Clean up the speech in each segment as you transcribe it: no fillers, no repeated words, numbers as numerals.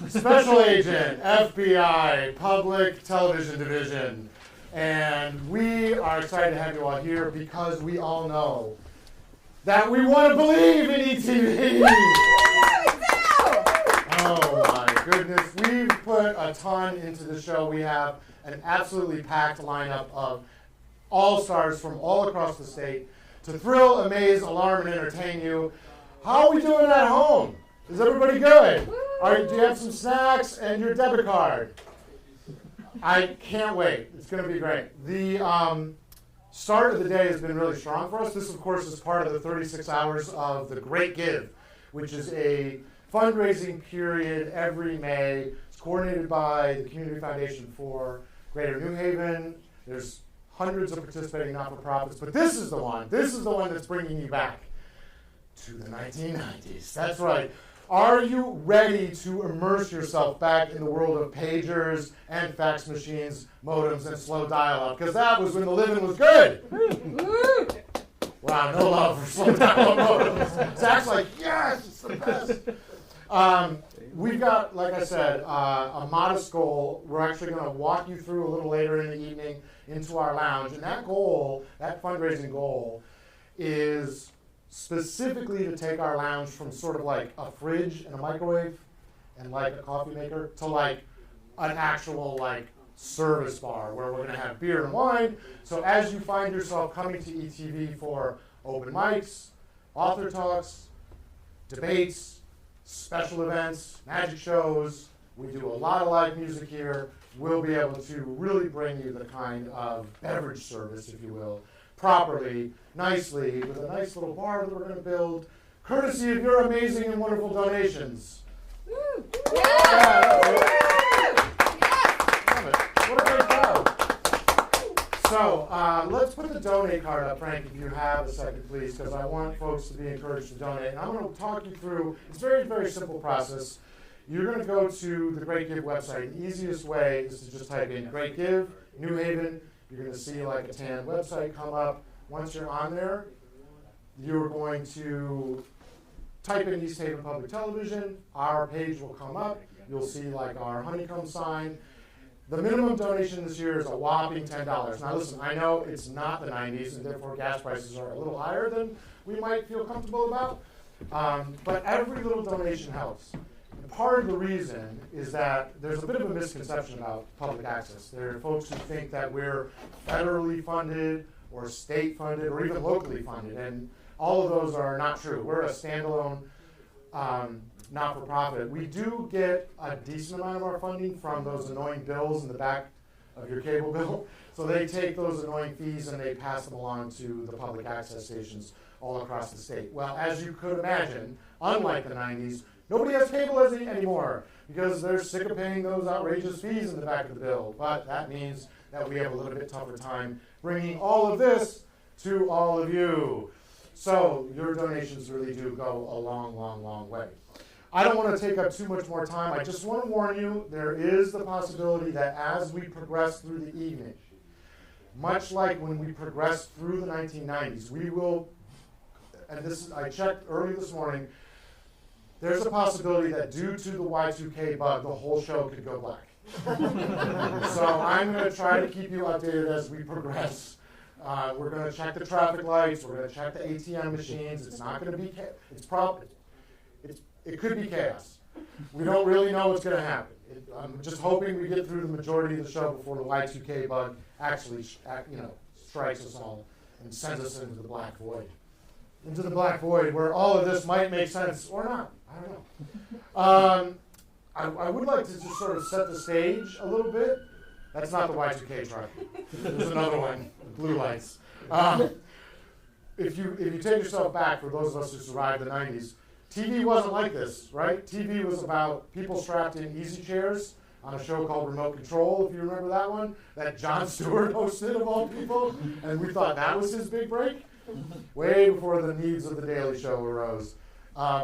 Special Agent, FBI, Public Television Division. And we are excited to have you all here because we all know that we want to believe in ETV. Oh my goodness. We've put a ton into the show. We have an absolutely packed lineup of all-stars from all across the state to thrill, amaze, alarm, and entertain you. How are we doing at home? Is everybody good? Do you have some snacks and your debit card? I can't wait. It's going to be great. The start of the day has been really strong for us. This, of course, is part of the 36 hours of the Great Give, which is a fundraising period every May. It's coordinated by the Community Foundation for Greater New Haven. There's hundreds of participating not-for-profits, but this is the one. This is the one that's bringing you back to the 1990s. That's right. Are you ready to immerse yourself back in the world of pagers and fax machines, modems, and slow dial-up? Because that was when the living was good. Wow, no love for slow dial-up modems. Zach's like, yes, it's the best. We've got, like I said, a modest goal. We're actually going to walk you through a little later in the evening into our lounge. And that goal, that fundraising goal, is specifically to take our lounge from sort of like a fridge and a microwave and like a coffee maker to like an actual like service bar where we're going to have beer and wine. So as you find yourself coming to ETV for open mics, author talks, debates, special events, magic shows, we do a lot of live music here. We'll be able to really bring you the kind of beverage service, if you will, properly, nicely, with a nice little bar that we're going to build, courtesy of your amazing and wonderful donations. Woo! Yeah. Love it. What a great crowd. So let's put the donate card up, Frank, if you have a second, please, because I want folks to be encouraged to donate. And I'm going to talk you through, it's a very, very simple process. You're going to go to the Great Give website. The easiest way is to just type in Great Give, New Haven. You're going to see like a tan website come up. Once you're on there, you're going to type in East Haven Public Television. Our page will come up. You'll see like our honeycomb sign. The minimum donation this year is a whopping $10. Now listen, I know it's not the 90s and therefore gas prices are a little higher than we might feel comfortable about. But every little donation helps. Part of the reason is that there's a bit of a misconception about public access. There are folks who think that we're federally funded or state funded or even locally funded, and all of those are not true. We're a standalone not-for-profit. We do get a decent amount of our funding from those annoying bills in the back of your cable bill. So they take those annoying fees and they pass them along to the public access stations all across the state. Well, as you could imagine, unlike the 90s, nobody has cable anymore because they're sick of paying those outrageous fees in the back of the bill. But that means that we have a little bit tougher time bringing all of this to all of you. So your donations really do go a long, long, long way. I don't want to take up too much more time. I just want to warn you, there is the possibility that as we progress through the evening, much like when we progressed through the 1990s, we will, and this I checked early this morning, there's a possibility that due to the Y2K bug, the whole show could go black. So I'm going to try to keep you updated as we progress. We're going to check the traffic lights. We're going to check the ATM machines. It's not going to be it could be chaos. We don't really know what's going to happen. I'm just hoping we get through the majority of the show before the Y2K bug actually strikes us all and sends us into the black void. Into the black void where all of this might make sense or not. I don't know. I would like to just sort of set the stage a little bit. That's not the Y2K truck. There's another one, blue lights. If you take yourself back, for those of us who survived the 90s, TV wasn't like this, right? TV was about people strapped in easy chairs on a show called Remote Control, if you remember that one, that Jon Stewart hosted of all people, and we thought that was his big break, way before the needs of The Daily Show arose.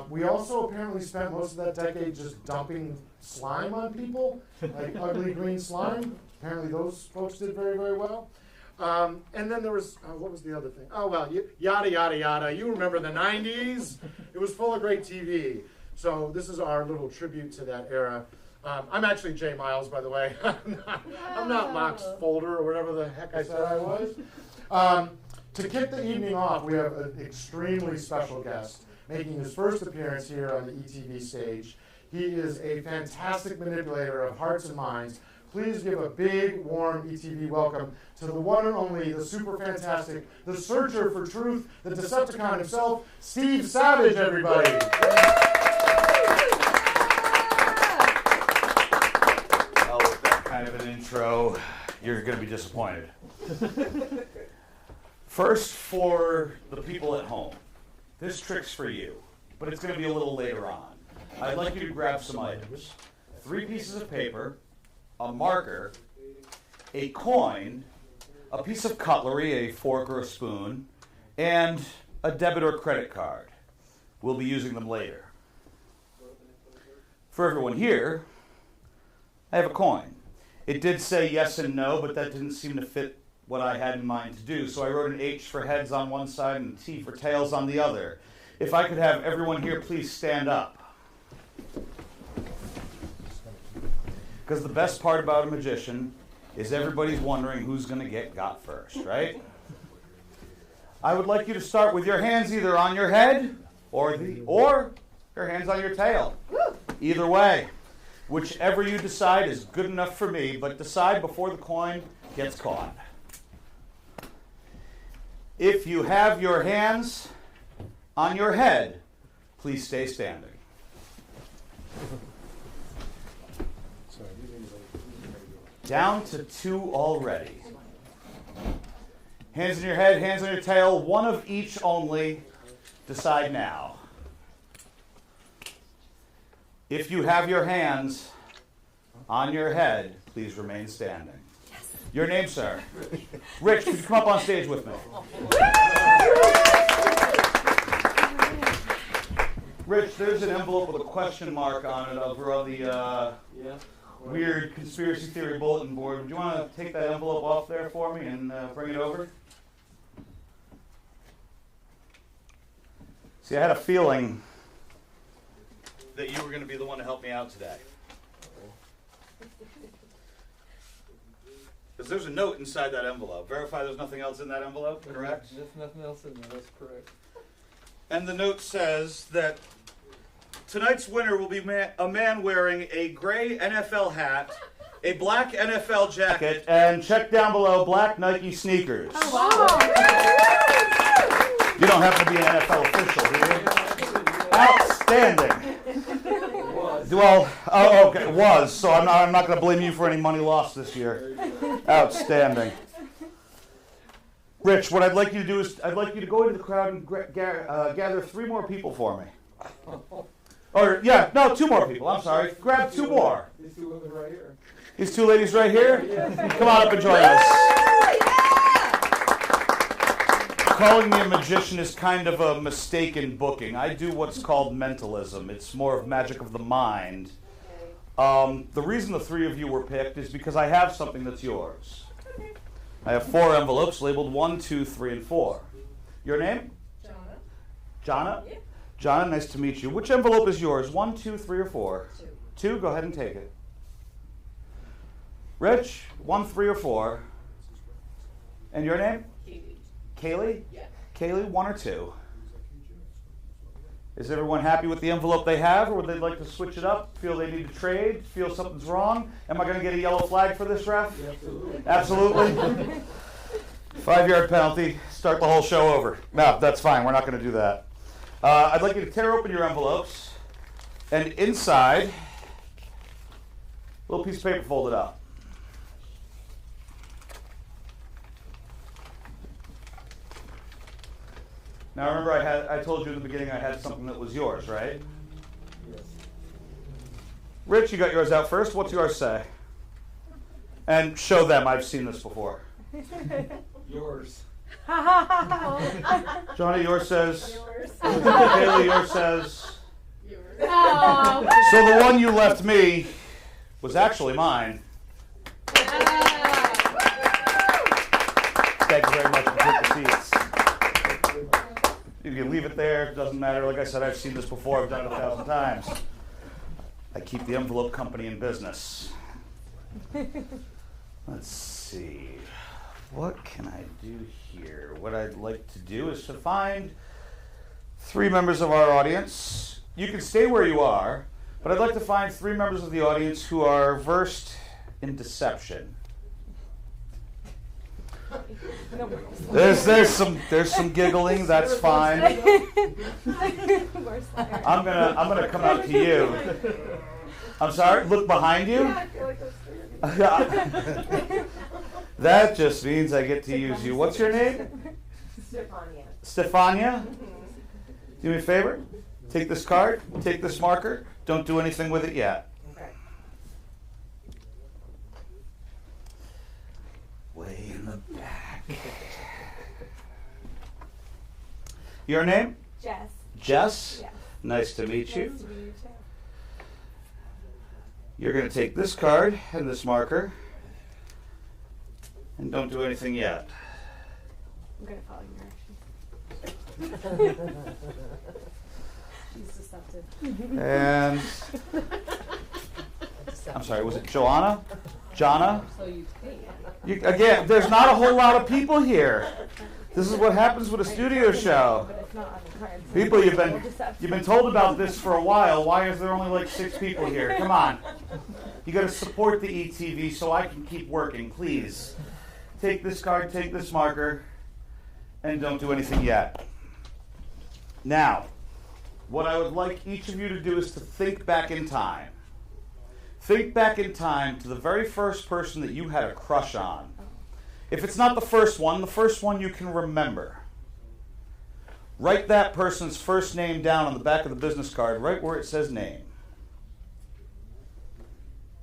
We also apparently spent most of that decade just dumping slime on people, like ugly green slime. Apparently those folks did very, very well. And then there was, what was the other thing? Oh, well, yada, yada, yada. You remember the 90s? It was full of great TV. So this is our little tribute to that era. I'm actually Jay Miles, by the way. I'm not Max Folder or whatever the heck I said I was. To kick the evening off, we have an extremely special guest making his first appearance here on the ETV stage. He is a fantastic manipulator of hearts and minds. Please give a big, warm ETV welcome to the one and only, the super fantastic, the searcher for truth, the Decepticon himself, Steve Savage, everybody. Well, with that kind of an intro, you're going to be disappointed. First, for the people at home, this trick's for you, but it's going to be a little later on. I'd like you to grab some items, 3 pieces of paper, a marker, a coin, a piece of cutlery, a fork or a spoon, and a debit or credit card. We'll be using them later. For everyone here, I have a coin. It did say yes and no, but that didn't seem to fit what I had in mind to do, so I wrote an H for heads on one side and a T for tails on the other. If I could have everyone here please stand up. Because the best part about a magician is everybody's wondering who's going to get got first, right? I would like you to start with your hands either on your head or your hands on your tail. Either way. Whichever you decide is good enough for me, but decide before the coin gets caught. If you have your hands on your head, please stay standing. Down to 2 already. Hands on your head, hands on your tail, one of each only. Decide now. If you have your hands on your head, please remain standing. Your name, sir? Rich, could you come up on stage with me? Rich, there's an envelope with a question mark on it over on the weird conspiracy theory bulletin board. Would you want to take that envelope off there for me and bring it over? See, I had a feeling that you were going to be the one to help me out today. Because there's a note inside that envelope. Verify there's nothing else in that envelope, correct? There's nothing else in there, that's correct. And the note says that tonight's winner will be a man wearing a gray NFL hat, a black NFL jacket, and check down below, black Nike sneakers. Oh, wow. You don't happen to be an NFL official, do you? Outstanding. Well, okay, it was, so I'm not going to blame you for any money lost this year. Outstanding. Rich, what I'd like you to do is I'd like you to go into the crowd and gather 3 more people for me. Or, yeah, no, 2 more people, I'm sorry. Grab 2 more. These 2 women right here. These 2 ladies right here? Come on up and join us. Calling me a magician is kind of a mistaken booking. I do what's called mentalism. It's more of magic of the mind. The reason the 3 of you were picked is because I have something that's yours. I have 4 envelopes labeled 1, 2, 3, and 4. Your name? Jonna. Yeah. Jonna, nice to meet you. Which envelope is yours? 1, 2, 3, or 4? 2. Go ahead and take it. Rich, 1, 3, or 4. And your name? Kaylee? Yeah. Kaylee, 1 or 2? Is everyone happy with the envelope they have, or would they like to switch it up? Feel they need to trade? Feel something's wrong? Am I going to get a yellow flag for this, ref? Absolutely. Absolutely? 5-yard penalty. Start the whole show over. No, that's fine. We're not going to do that. I'd like you to tear open your envelopes, and inside, a little piece of paper folded up. Now remember, I told you in the beginning I had something that was yours, right? Yes. Rich, you got yours out first. What's yours say? And show them. I've seen this before. Yours. Johnny, yours says. Yours. Kaylee, yours says. Yours. Oh. So the one you left me was actually mine. Thank you very much for taking the seats. You can leave it there. It doesn't matter. Like I said, I've seen this before. I've done it 1,000 times. I keep the envelope company in business. Let's see. What can I do here? What I'd like to do is to find 3 members of our audience. You can stay where you are, but I'd like to find 3 members of the audience who are versed in deception. There's some giggling. That's fine. I'm gonna come out to you. I'm sorry. Look behind you. That just means I get to use you. What's your name? Stefania. Do me a favor. Take this card. Take this marker. Don't do anything with it yet. Way in the back. Your name? Jess. Jess? Yes. Nice to meet you. Nice to meet you too. You're going to take this card and this marker and don't do anything yet. I'm going to follow your directions. She's deceptive. And I'm sorry, was it Joanna? Jonna? So you think. Again, there's not a whole lot of people here. This is what happens with a studio show. But it's not on the card. So People, you've deceptive. been told about this for a while. Why is there only like 6 people here? Come on. You got to support the ETV so I can keep working, please. Take this card, take this marker, and don't do anything yet. Now, what I would like each of you to do is to think back in time. Think back in time to the very first person that you had a crush on. If it's not the first one you can remember. Write that person's first name down on the back of the business card, right where it says name.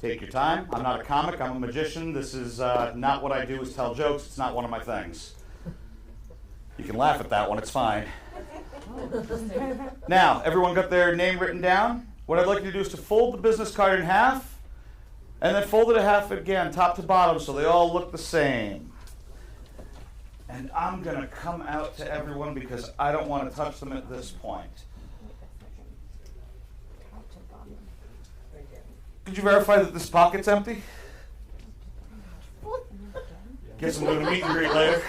Take your time. I'm not a comic, I'm a magician. This is not what I do is tell jokes. It's not one of my things. You can laugh at that one, it's fine. Now, everyone got their name written down? What I'd like you to do is to fold the business card in half, and then fold it in half again, top to bottom, so they all look the same. And I'm going to come out to everyone because I don't want to touch them at this point. Could you verify that this pocket's empty? Guess I'm going to meet and greet later.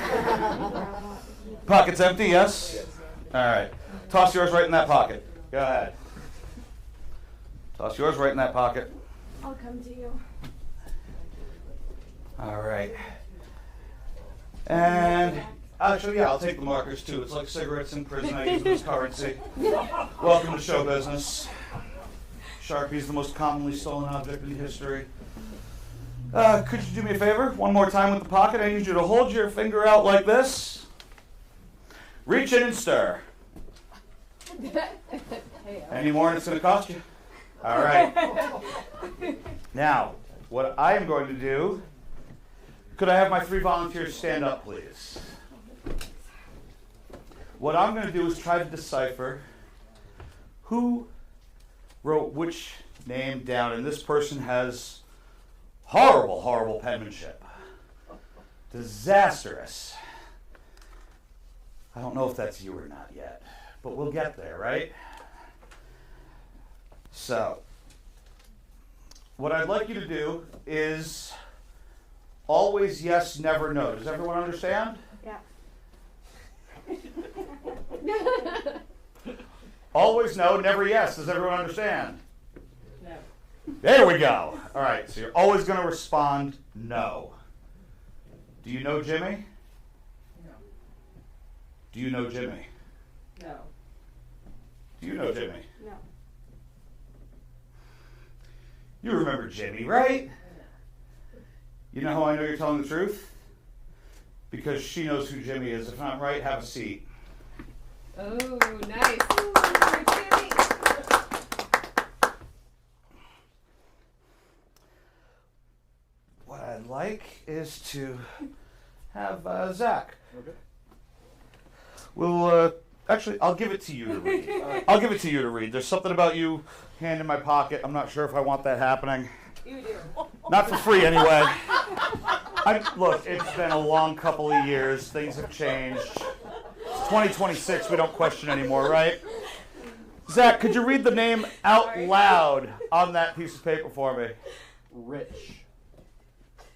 Pocket's empty, yes? All right. Toss yours right in that pocket. Go ahead. Toss yours right in that pocket. I'll come to you. All right. And actually, yeah, I'll take the markers too. It's like cigarettes in prison. I use them as currency. Welcome to show business. Sharpie is the most commonly stolen object in history. Could you do me a favor? One more time with the pocket. I need you to hold your finger out like this. Reach in and stir. Any more and it's going to cost you. All right. Now, what I am going to do, could I have my 3 volunteers stand up, please? What I'm going to do is try to decipher who wrote which name down, and this person has horrible, horrible penmanship. Disastrous. I don't know if that's you or not yet, but we'll get there, right? So, what I'd like you to do is always yes, never no. Does everyone understand? Yeah. Always no, never yes. Does everyone understand? No. There we go. All right, so you're always going to respond no. Do you know Jimmy? No. Do you know Jimmy? No. Do you know Jimmy? No. You remember Jimmy, right? You know how I know you're telling the truth? Because she knows who Jimmy is. If I'm right, have a seat. Oh, nice. What I'd like is to have Zach. Okay. Well, actually, I'll give it to you to read. I'll give it to you to read. There's something about you hand in my pocket. I'm not sure if I want that happening. You do. Not for free, anyway. Look, it's been a long couple of years. Things have changed. It's 2026. We don't question anymore, right? Zach, could you read the name out loud on that piece of paper for me? Rich.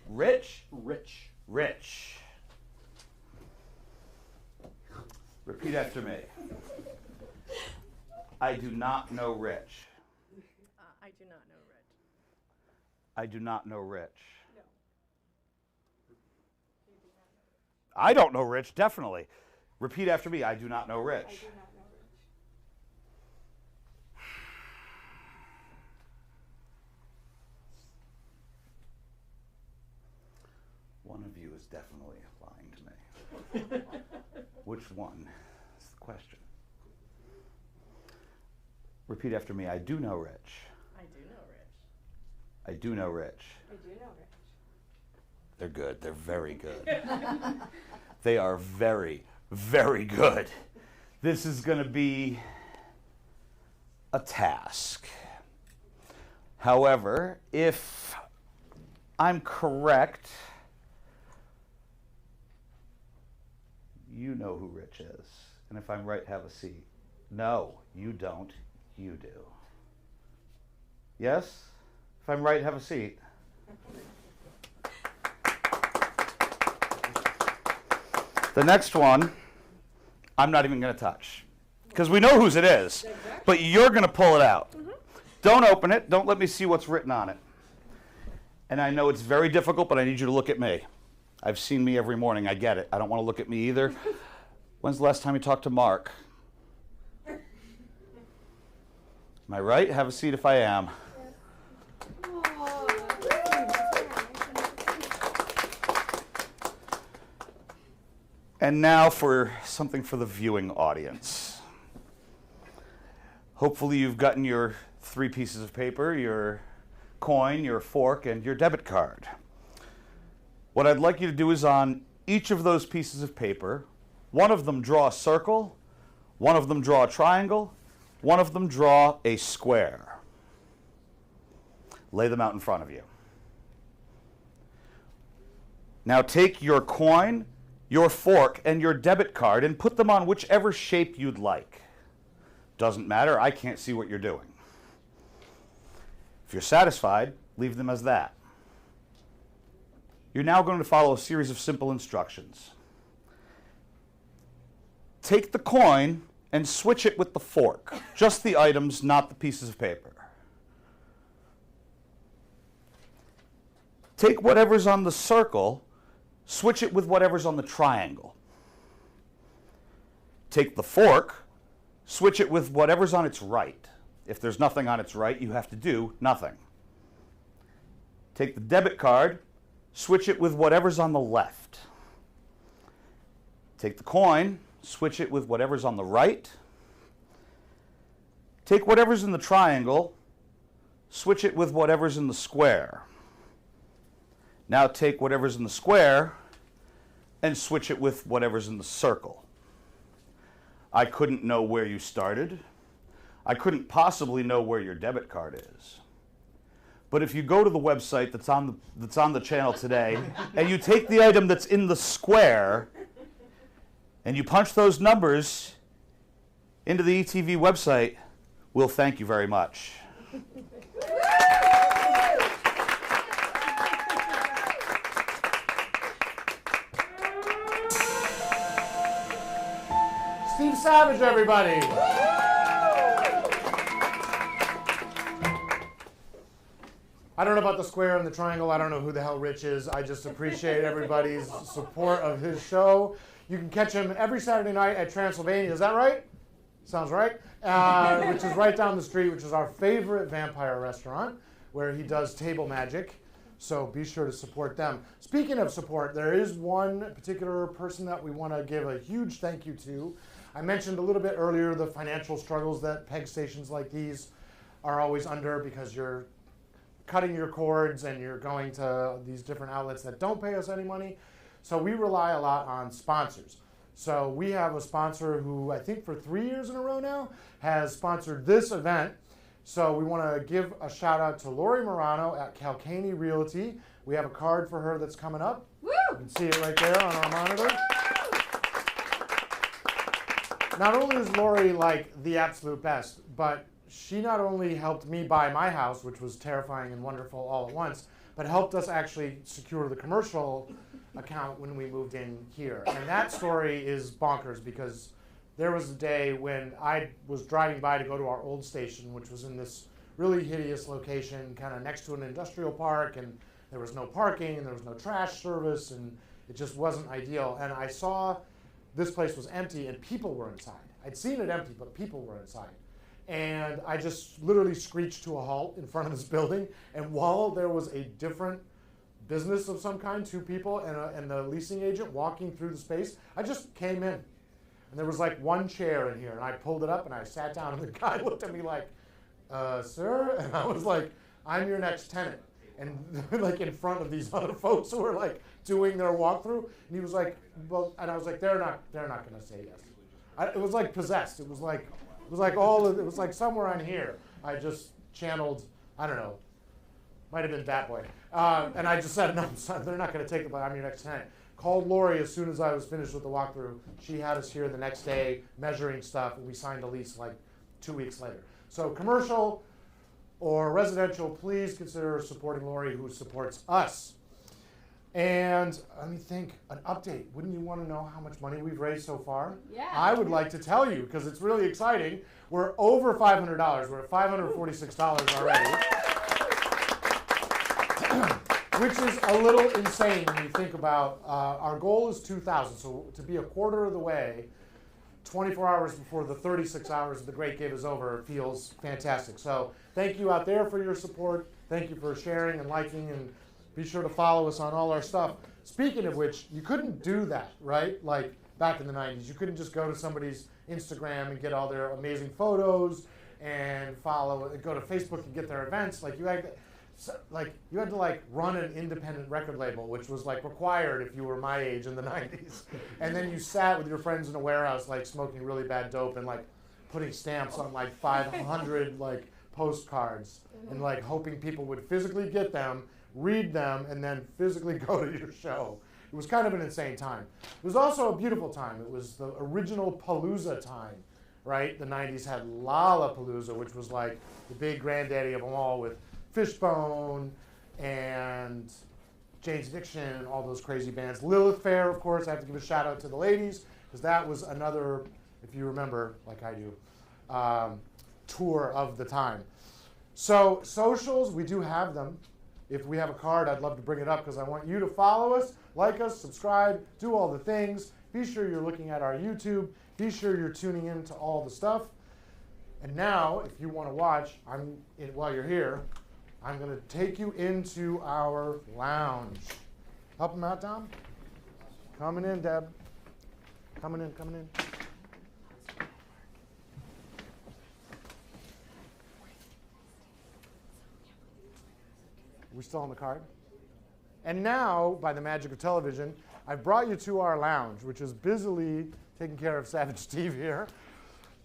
Rich? Rich. Rich. Repeat after me. I do not know Rich. I do not know Rich. I do not know Rich. No. I don't know Rich, definitely. Repeat after me. I do not know Rich. I do not know Rich. One of you is definitely lying to me. Which one is the question? Repeat after me. I do know Rich. I do know Rich. I do know Rich. I do know Rich. They're good. They're very good. They are very, very good. This is going to be a task. However, if I'm correct, you know who Rich is. And if I'm right, have a seat. No, you don't. You do. Yes? If I'm right, have a seat. The next one, I'm not even going to touch. Because we know whose it is. But you're going to pull it out. Don't open it. Don't let me see what's written on it. And I know it's very difficult, but I need you to look at me. I've seen me every morning. I get it. I don't want to look at me either. When's the last time you talked to Mark? Am I right? Have a seat if I am. And now for something for the viewing audience. Hopefully you've gotten your 3 pieces of paper, your coin, your fork, and your debit card. What I'd like you to do is on each of those pieces of paper, one of them draw a circle, one of them draw a triangle, one of them draw a square. Lay them out in front of you. Now take your coin, your fork, and your debit card and put them on whichever shape you'd like. Doesn't matter, I can't see what you're doing. If you're satisfied, leave them as that. You're now going to follow a series of simple instructions. Take the coin and switch it with the fork. Just the items, not the pieces of paper. Take whatever's on the circle, switch it with whatever's on the triangle. Take the fork, switch it with whatever's on its right. If there's nothing on its right, you have to do nothing. Take the debit card, switch it with whatever's on the left. Take the coin, switch it with whatever's on the right. Take whatever's in the triangle, switch it with whatever's in the square. Now take whatever's in the square and switch it with whatever's in the circle. I couldn't know where you started. I couldn't possibly know where your debit card is. But if you go to the website that's on the channel today, and you take the item that's in the square, and you punch those numbers into the ETV website, we'll thank you very much. Steve Savage, everybody. I don't know about the square and the triangle. I don't know who the hell Rich is. I just appreciate everybody's support of his show. You can catch him every Saturday night at Transylvania. Is that right? Sounds right. Which is right down the street, which is our favorite vampire restaurant, where he does table magic. So be sure to support them. Speaking of support, there is one particular person that we want to give a huge thank you to. I mentioned a little bit earlier the financial struggles that PEG stations like these are always under because you're cutting your cords and you're going to these different outlets that don't pay us any money. So we rely a lot on sponsors. So we have a sponsor who I think for 3 years in a row now has sponsored this event. So we want to give a shout out to Lori Morano at Calcaney Realty. We have a card for her that's coming up. Woo! You can see it right there on our monitor. not only is Lori like the absolute best, but she not only helped me buy my house, which was terrifying and wonderful all at once, but helped us actually secure the commercial account when we moved in here. And that story is bonkers because there was a day when I was driving by to go to our old station, which was in this really hideous location, kind of next to an industrial park, and there was no parking, and there was no trash service, and it just wasn't ideal. And I saw this place was empty, and people were inside. I'd seen it empty, but people were inside. And I just literally screeched to a halt in front of this building, and while there was a different business of some kind, two people and the leasing agent walking through the space, I just came in. And there was like one chair in here, and I pulled it up, and I sat down, and the guy looked at me like, sir? And I was like, I'm your next tenant. And like in front of these other folks who were like doing their walkthrough, and he was like, well, and I was like, they're not going to say yes. It was like possessed. It was like somewhere on here. I just channeled, I don't know, might have been Bat Boy. And I just said, no, son, they're not going to take it, but I'm your next tenant. Called Lori as soon as I was finished with the walkthrough. She had us here the next day measuring stuff, and we signed a lease like 2 weeks later. So commercial or residential, please consider supporting Lori, who supports us. And let me think, an update. Wouldn't you want to know how much money we've raised so far? Yeah. I would like to tell you, because it's really exciting. We're over $500. We're at $546 already. Which is a little insane when you think about, our goal is 2,000. So to be a quarter of the way, 24 hours before the 36 hours of the Great Give is over feels fantastic. So thank you out there for your support. Thank you for sharing and liking, and be sure to follow us on all our stuff. Speaking of which, you couldn't do that, right? Like back in the 90s. You couldn't just go to somebody's Instagram and get all their amazing photos and go to Facebook and get their events. Like you had to run an independent record label, which was like required if you were my age in the 90s. And then you sat with your friends in a warehouse like smoking really bad dope and like putting stamps on like 500 like postcards and like hoping people would physically get them, read them, and then physically go to your show. It was kind of an insane time. It was also a beautiful time. It was the original Palooza time, right? The 90s had Lollapalooza, which was like the big granddaddy of them all, with Fishbone and Jane's Addiction and all those crazy bands. Lilith Fair, of course. I have to give a shout out to the ladies, because that was another, if you remember, like I do, tour of the time. So socials, we do have them. If we have a card, I'd love to bring it up, because I want you to follow us, like us, subscribe, do all the things. Be sure you're looking at our YouTube. Be sure you're tuning in to all the stuff. And now, if you want to watch, while you're here, I'm going to take you into our lounge. Help him out, Dom. Coming in, Deb. Coming in. We still on the card? And now, by the magic of television, I've brought you to our lounge, which is busily taking care of Savage Steve here.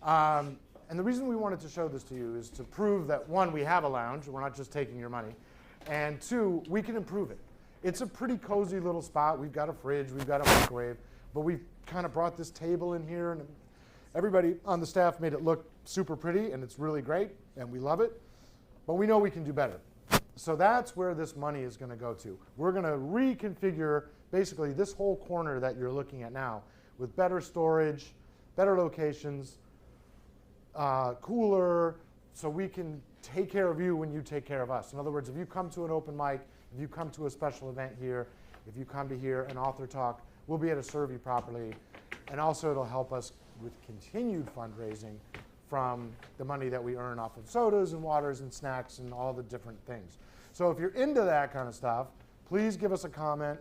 And the reason we wanted to show this to you is to prove that, one, we have a lounge, we're not just taking your money, and two, we can improve it. It's a pretty cozy little spot. We've got a fridge, we've got a microwave, but we've kind of brought this table in here, and everybody on the staff made it look super pretty, and it's really great, and we love it, but we know we can do better. So that's where this money is going to go to. We're going to reconfigure basically this whole corner that you're looking at now with better storage, better locations, cooler, so we can take care of you when you take care of us. In other words, if you come to an open mic, if you come to a special event here, if you come to hear an author talk, we'll be able to serve you properly. And also it'll help us with continued fundraising from the money that we earn off of sodas and waters and snacks and all the different things. So if you're into that kind of stuff, please give us a comment.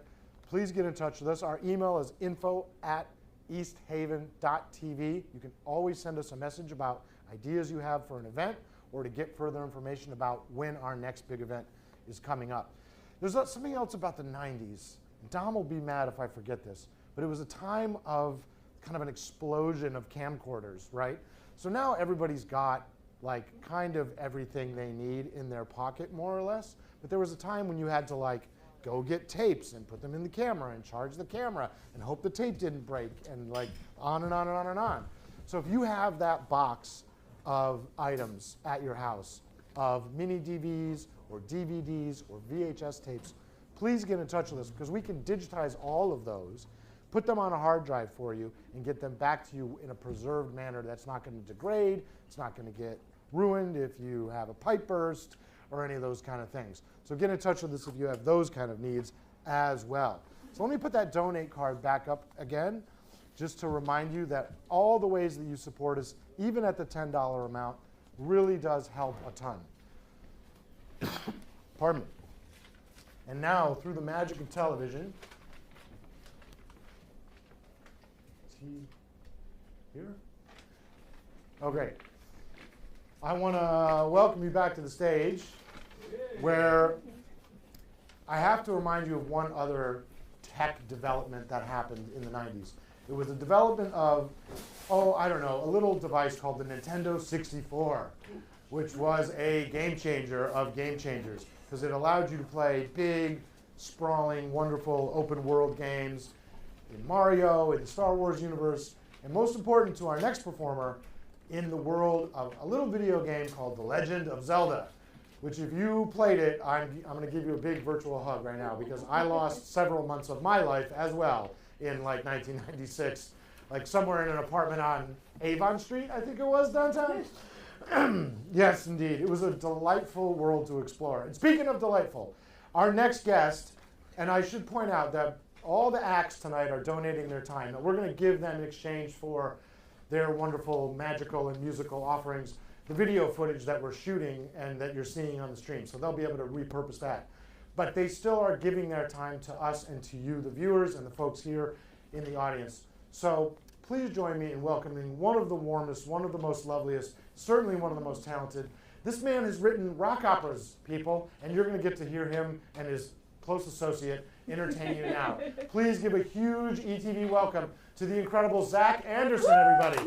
Please get in touch with us. Our email is info@easthaven.tv. You can always send us a message about ideas you have for an event or to get further information about when our next big event is coming up. There's something else about the 90s. Dom will be mad if I forget this, but it was a time of kind of an explosion of camcorders, right? So now everybody's got like kind of everything they need in their pocket, more or less. But there was a time when you had to like go get tapes and put them in the camera and charge the camera and hope the tape didn't break, and like on and on and on and on. So if you have that box of items at your house, of mini DVs or DVDs or VHS tapes, please get in touch with us because we can digitize all of those, put them on a hard drive for you, and get them back to you in a preserved manner that's not going to degrade, it's not going to get ruined if you have a pipe burst or any of those kind of things. So get in touch with us if you have those kind of needs as well. So let me put that donate card back up again, just to remind you that all the ways that you support us, even at the $10 amount, really does help a ton. Pardon me. And now, through the magic of television, is he here? Okay. I want to welcome you back to the stage, where I have to remind you of one other tech development that happened in the 90s. It was the development of, I don't know, a little device called the Nintendo 64, which was a game changer of game changers, because it allowed you to play big, sprawling, wonderful open world games in Mario, in the Star Wars universe, and most important to our next performer, in the world of a little video game called The Legend of Zelda, which if you played it, I'm going to give you a big virtual hug right now, because I lost several months of my life as well in like 1996, like somewhere in an apartment on Avon Street, I think it was, downtown. Yes, indeed. It was a delightful world to explore. And speaking of delightful, our next guest, and I should point out that all the acts tonight are donating their time, that we're going to give them in exchange for their wonderful magical and musical offerings, the video footage that we're shooting and that you're seeing on the stream. So they'll be able to repurpose that. But they still are giving their time to us and to you, the viewers, and the folks here in the audience. So please join me in welcoming one of the warmest, one of the most loveliest, certainly one of the most talented. This man has written rock operas, people, and you're going to get to hear him and his close associate entertain you now. Please give a huge ETV welcome to the incredible Zach Andersen, everybody.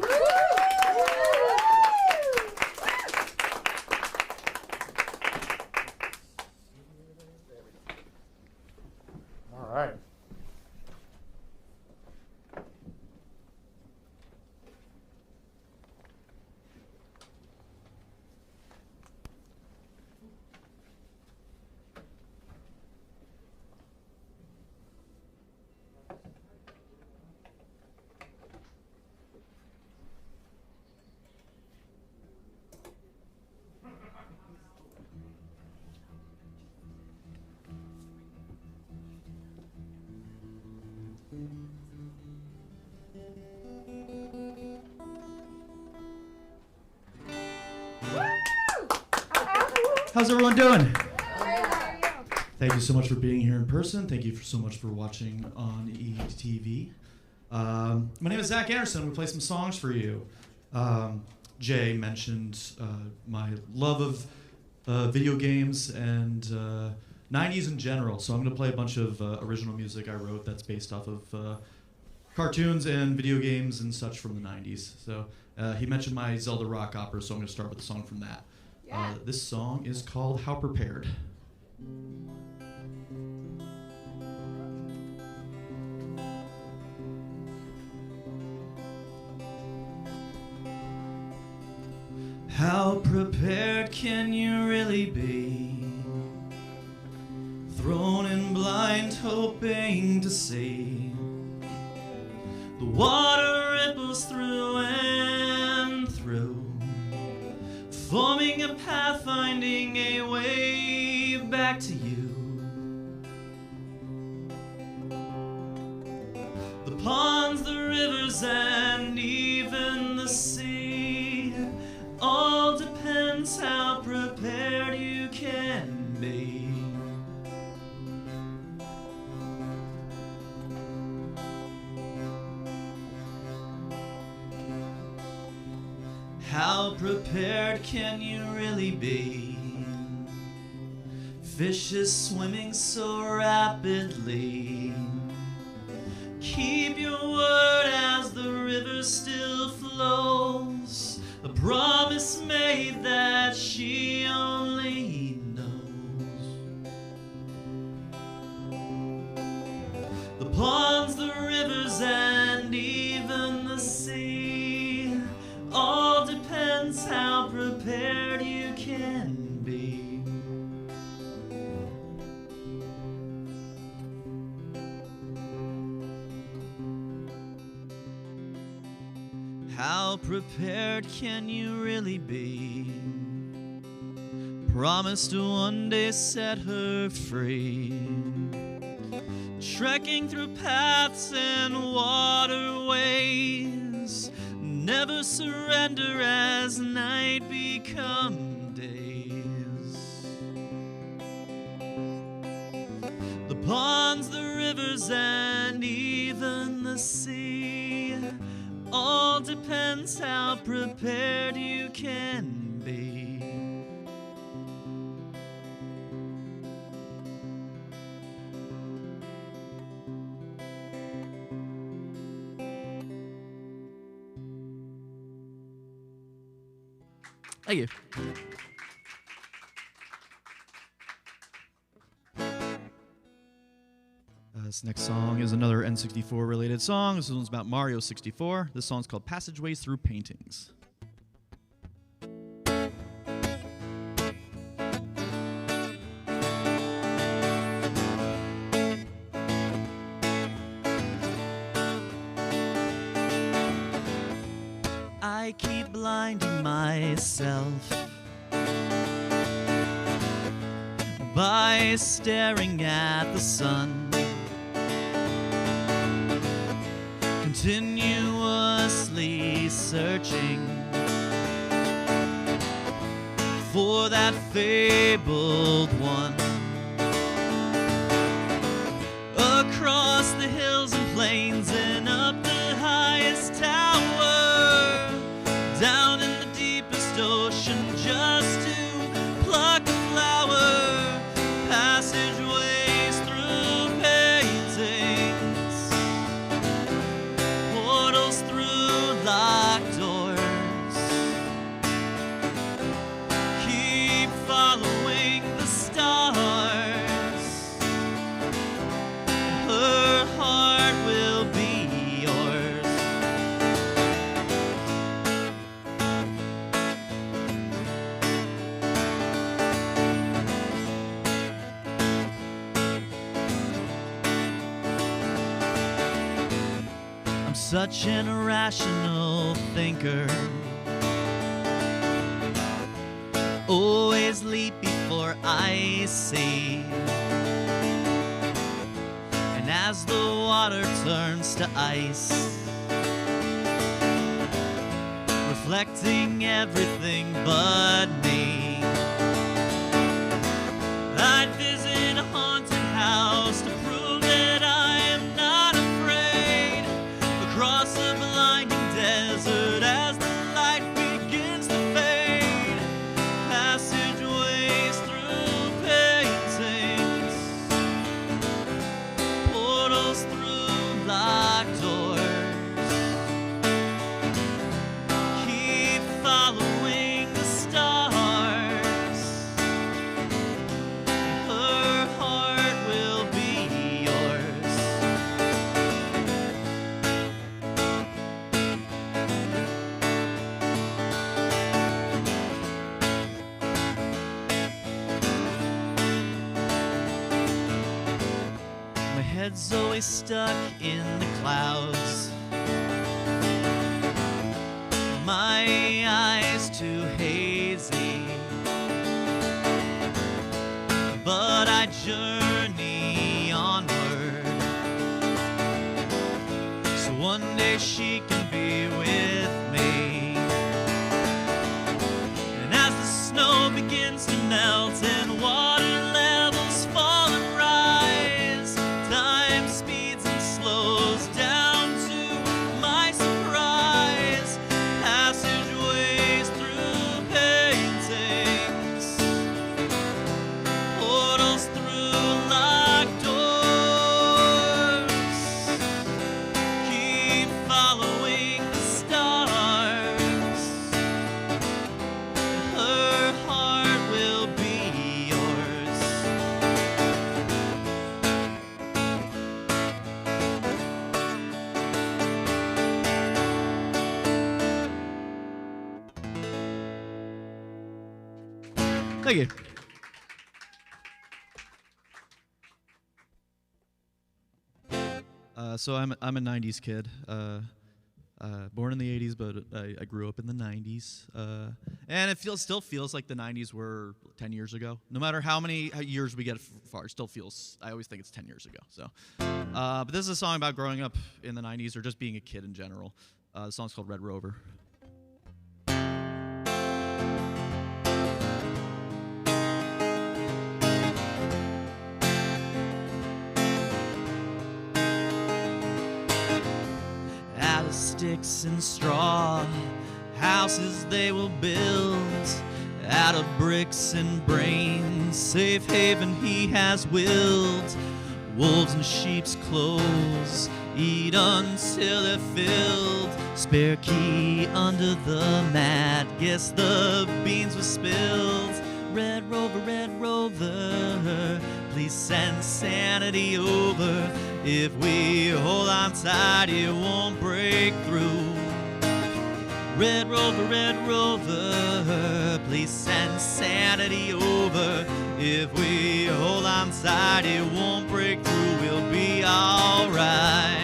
All right. How's everyone doing? Thank you so much for being here in person. Thank you so much for watching on ETV. My name is Zach Andersen. We play some songs for you. Jay mentioned my love of video games and 90s in general. So I'm going to play a bunch of original music I wrote that's based off of cartoons and video games and such from the 90s. So he mentioned my Zelda rock opera, so I'm going to start with a song from that. Yeah. This song is called How Prepared. How prepared can you really be? Thrown in blind, hoping to see. The water ripples through and through, forming a path, finding a way back to you. The ponds, the rivers, and even the sea, all depends how prepared you can be. How prepared can you really be? Fishes swimming so rapidly. Keep your word as the river still flows. A promise made that she only knows. The ponds, the rivers, and even the sea, How prepared can you really be? Promise to one day set her free. Trekking through paths and waterways, never surrender as night become days. The ponds, the rivers, and even the sea, all depends how prepared you can be. Thank you. This next song is another N64 related song. This one's about Mario 64. This song's called Passageways Through Paintings. I keep blinding myself by staring at the sun, continuously searching for that fabled one. Across the hills and plains and up the highest tower, down in the deepest ocean just to pluck a flower. Passageways through paintings, portals through locked doors. Keep following the stars, her heart will be yours. I'm such an irrational thinker, always leap before I see. And as the water turns to ice, reflecting everything but me, I'd visit a haunted house to prove that I am not afraid. Across a blinding desert as the light begins to fade. Passageways through paintings, portals through locked doors. Keep following the stars, her heart will be yours. My head's always stuck in the clouds, my eyes too hazy, but I journey onward, so one day she can be with me. And as the snow begins to melt and water levels fall and rise, time speeds and slows down to my surprise. Passageways through paintings, portals through locked doors. Keep following the stars, her heart will be yours. Thank you. So I'm a '90s kid. Born in the 80s, but I grew up in the 90s. And it still feels like the 90s were 10 years ago. No matter how many years we get far, it still feels, I always think it's 10 years ago. So, but this is a song about growing up in the 90s or just being a kid in general. The song's called Red Rover. Out of sticks and straw, houses they will build. Out of bricks and brains, safe haven he has willed. Wolves in sheep's clothes, eat until they're filled. Spare key under the mat, guess the beans were spilled. Red Rover, please send sanity over. If we hold on tight, it won't break through. Red Rover, please send sanity over. If we hold on tight, it won't break through. We'll be alright.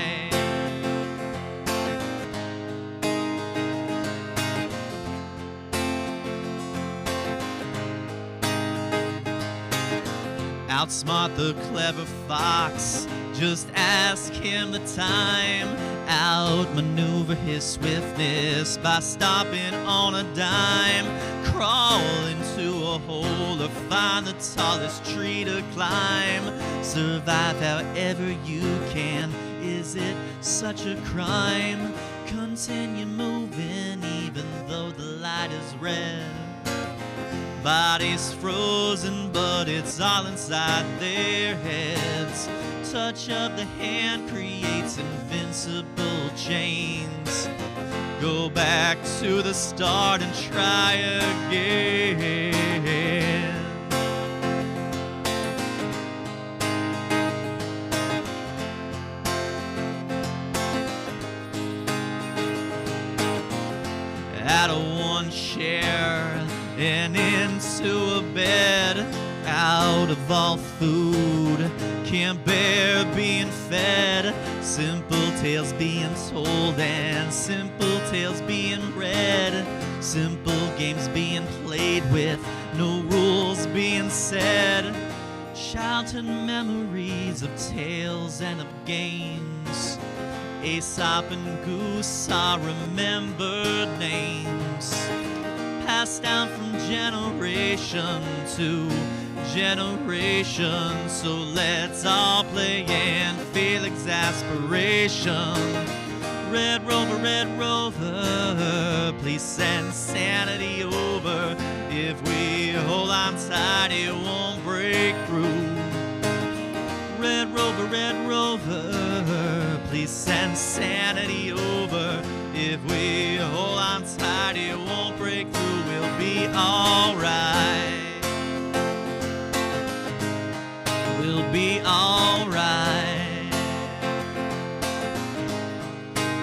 Outsmart the clever fox, just ask him the time. Outmaneuver his swiftness by stopping on a dime. Crawl into a hole or find the tallest tree to climb. Survive however you can, is it such a crime? Continue moving even though the light is red. Body's frozen, but it's all inside their heads. Touch of the hand creates invincible chains. Go back to the start and try again. Out of one chair and into a bed, out of all food, can't bear being fed. Simple tales being told and simple tales being read. Simple games being played with, no rules being said. Childhood memories of tales and of games. Aesop and Goose are remembered names. Passed down from generation to generation. So let's all play and feel exasperation. Red Rover, please send sanity over. If we hold on tight, it won't break through. Red Rover, please send sanity over. If we hold on tight, it won't break through. We'll be alright. We'll be alright.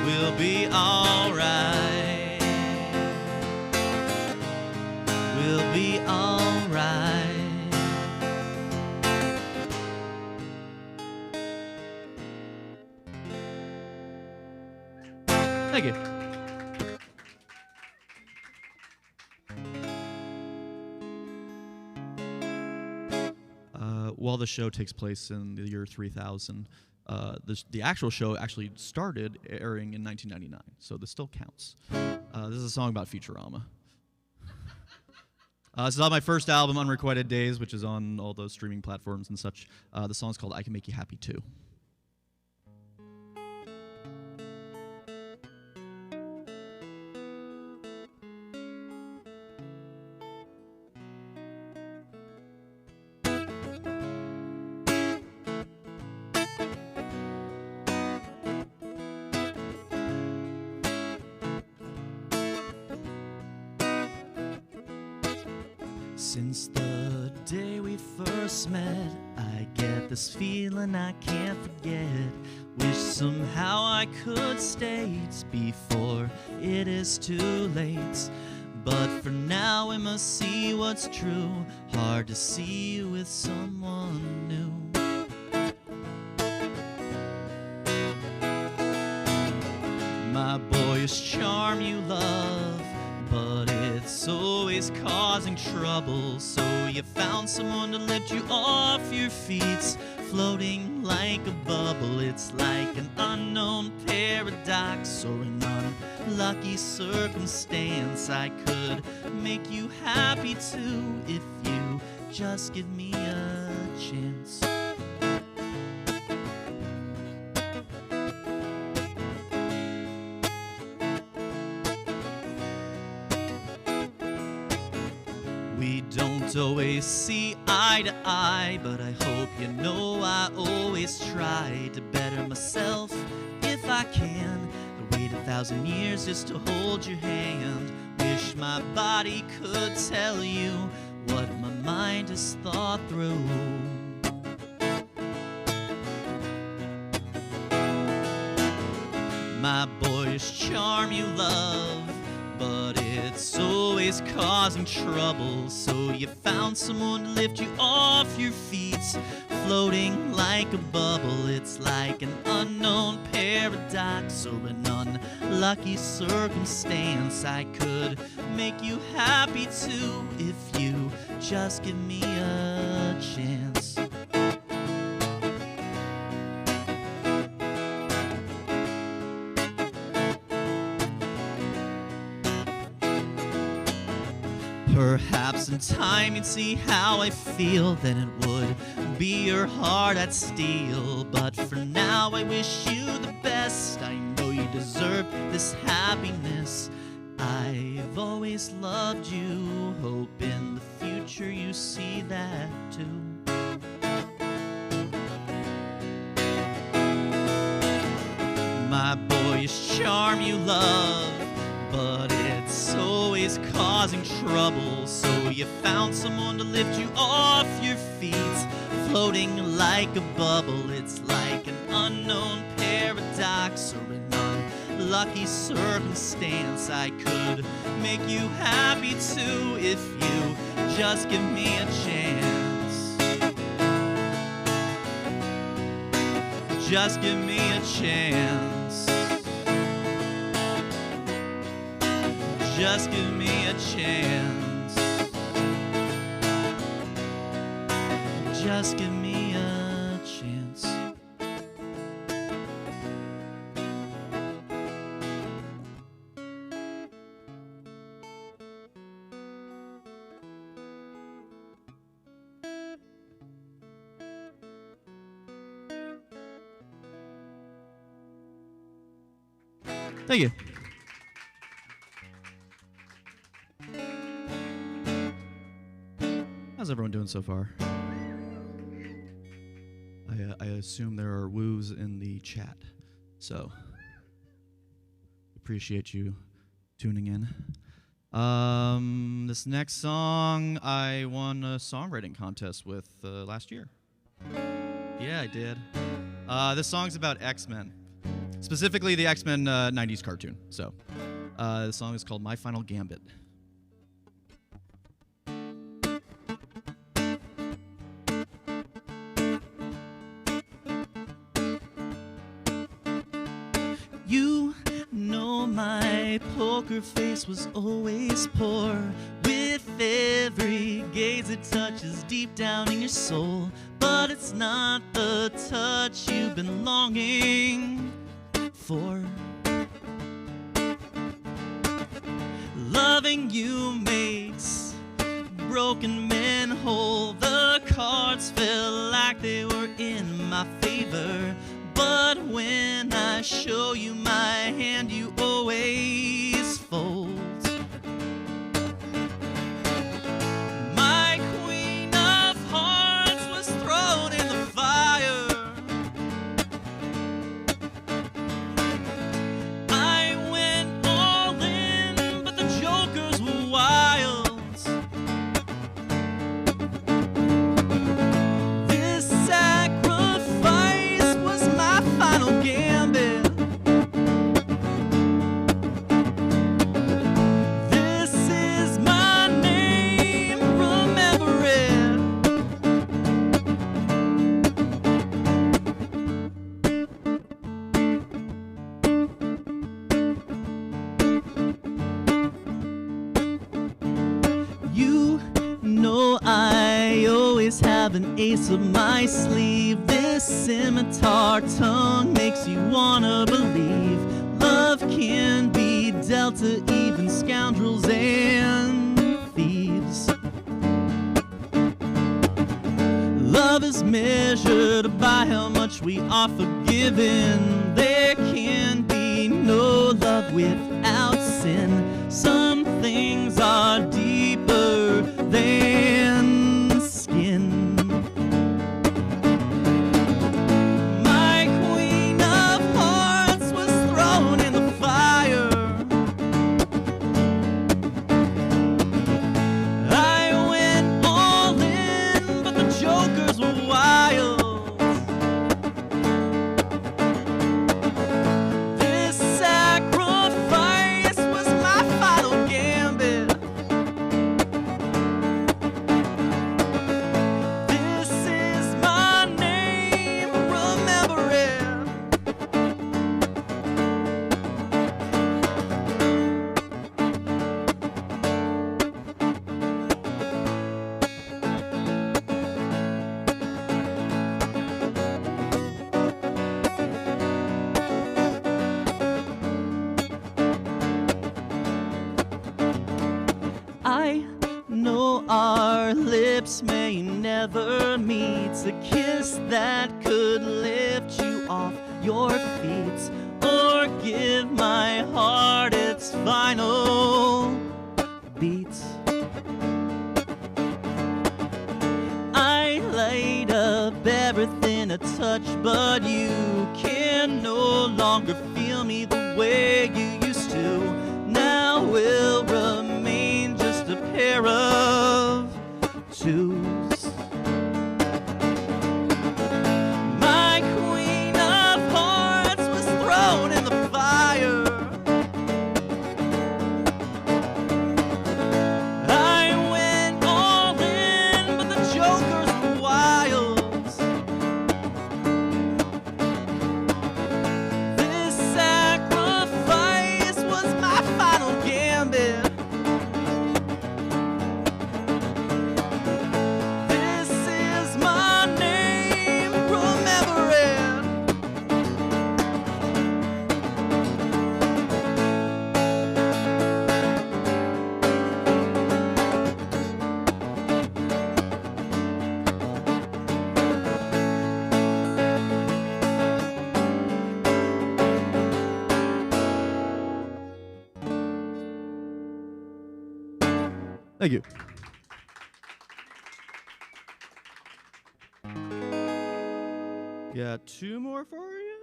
We'll be alright. We'll be alright. Thank you. While the show takes place in the year 3000, the actual show actually started airing in 1999, so this still counts. This is a song about Futurama. This is on my first album, Unrequited Days, which is on all those streaming platforms and such. The song's called I Can Make You Happy Too. Since the day we first met, I get this feeling I can't forget. Wish somehow I could stay before it is too late. But for now we must see what's true. Hard to see you with someone new. My boyish boyish charm you love, but it's always causing trouble. So you found someone to lift you off your feet, floating like a bubble. It's like an unknown paradox or an unlucky circumstance. I could make you happy too if you just give me a chance. We don't always see eye to eye, but I hope you know I always try to better myself if I can. I wait 1,000 years just to hold your hand. Wish my body could tell you what my mind has thought through. My boyish charm you love, but it's always causing trouble. So you found someone to lift you off your feet, floating like a bubble. It's like an unknown paradox or an unlucky circumstance. I could make you happy too if you just give me a chance. Perhaps in time you'd see how I feel, then it would be your heart I'd steal. But for now I wish you the best. I know you deserve this happiness. I've always loved you, hope in the future you see that too. My boyish charm you love, but it's always causing trouble. So you found someone to lift you off your feet, floating like a bubble. It's like an unknown paradox or an unlucky circumstance. I could make you happy too if you just give me a chance. Just give me a chance. Just give me a chance. Just give me a chance. Thank you. How's everyone doing so far? I assume there are woos in the chat, so appreciate you tuning in. This next song I won a songwriting contest with last year. Yeah, I did. This song's about X-Men, specifically the X-Men 90s cartoon. So the song is called My Final Gambit. You know my poker face was always poor. With every gaze it touches deep down in your soul. But it's not the touch you've been longing for. Loving you makes broken men whole. The cards felt like they were in my favor. But when I show you my hand, you always fold. My queen of hearts was thrown in the fire. I went all in, but the jokers were wild. This sacrifice was my final gambit. an ace up my sleeve. This scimitar tongue makes you wanna believe love can be dealt to even scoundrels and thieves. Love is measured by how much we are forgiven. There can be no love without sin. Some things are deeper than skin. My queen of hearts was thrown in the fire. I went all in, but the jokers were wild. This sacrifice was my final gambit. This is my name, remember it. I know our lips may never meet, a kiss that could lift you off your feet, or give my heart its final beat. I laid up everything a touch, but you can no longer feel me the way you used to. Now we'll remain just a pair of twos. My queen of hearts was thrown in the fire. I went all in, but the jokers were wild. This sacrifice was my final gambit. This is my name, remember it. Thank you. Got two more for you.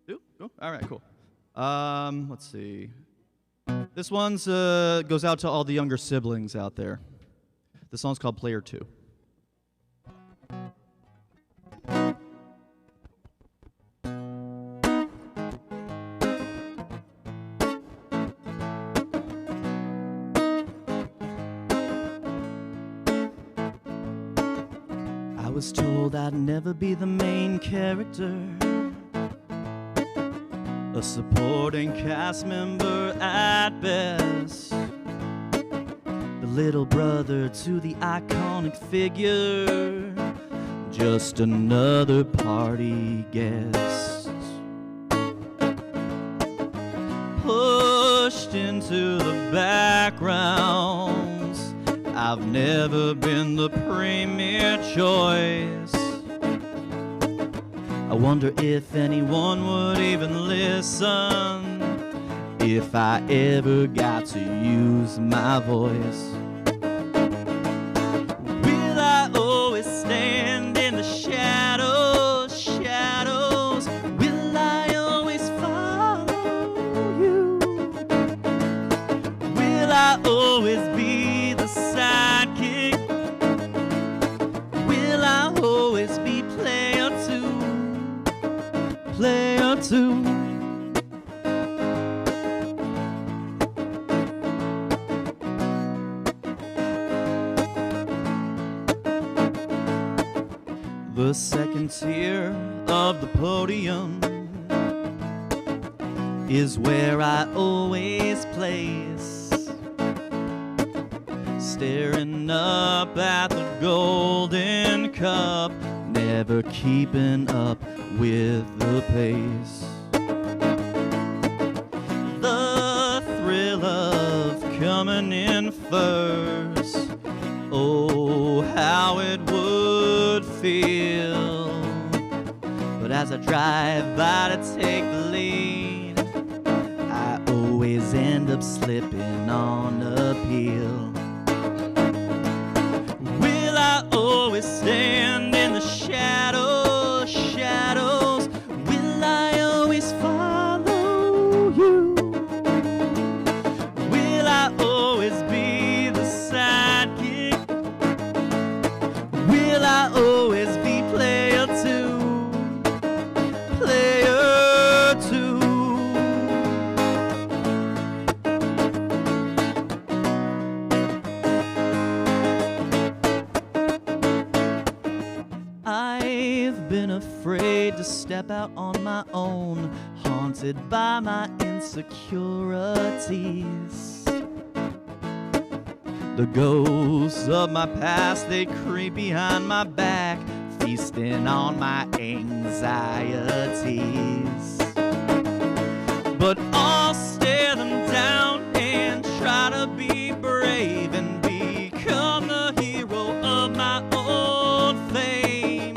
Two? Cool. All right, cool. Let's see. This one's goes out to all the younger siblings out there. This song's called Player 2. I was told I'd never be the main character, a supporting cast member at best, the little brother to the iconic figure, just another party guest, pushed into the background. I've never been the premier choice. I wonder if anyone would even listen if I ever got to use my voice. Will I always stand in the shadows, shadows? Will I always follow you? Will I always be the sidekick? Will I always be player two? Player two. The second tier of the podium is where I always place. staring up at the golden cup, never keeping up with the pace. The thrill of coming in first, oh, how it would feel. But as I drive by to take the lead, I always end up slipping on uphill. Will I always stand in the shadows? Will I always follow you? Will I always be the sidekick? Will I always be player two? I've been afraid to step out on my own, haunted by my insecurities. The ghosts of my past, they creep behind my back, feasting on my anxieties. But I'll stare them down and try to be brave and become the hero of my own fame.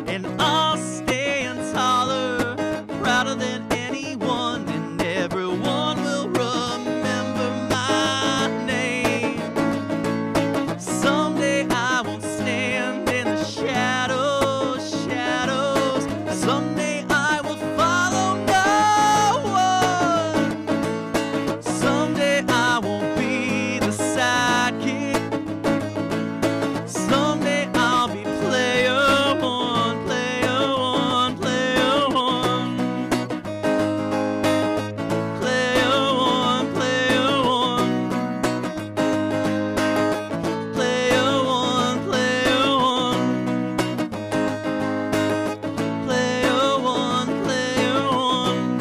And I'll stand taller, prouder than anyone, and everyone will remember my name. Someday I won't stand in the shadows. Someday I will follow no one. Someday I won't be the sidekick. Someday I'll be player one, player one, player one. Player one, player one. Player one, player one. Player one, player one.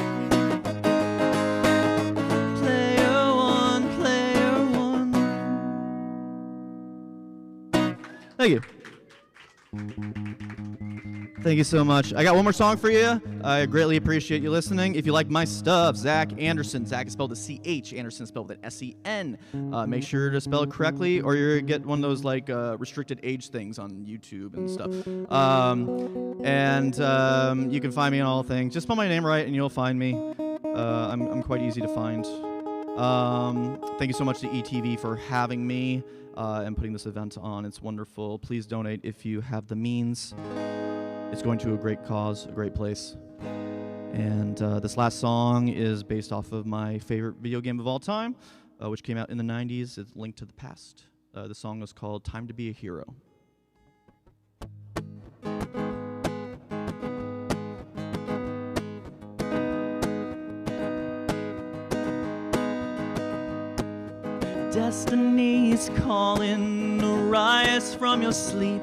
Player one, player one. Thank you. Thank you so much. I got one more song for you. I greatly appreciate you listening. If you like my stuff, Zach Andersen. Zach is spelled with CH. Andersen is spelled with an SEN. Make sure to spell it correctly, or you're gonna get one of those like restricted age things on YouTube and stuff. You can find me on all things. Just spell my name right, and you'll find me. I'm quite easy to find. Thank you so much to ETV for having me and putting this event on. It's wonderful. Please donate if you have the means. It's going to a great cause, a great place. And this last song is based off of my favorite video game of all time, which came out in the 90s. It's Link to the Past. The song is called Time to Be a Hero. Destiny's calling, arise from your sleep.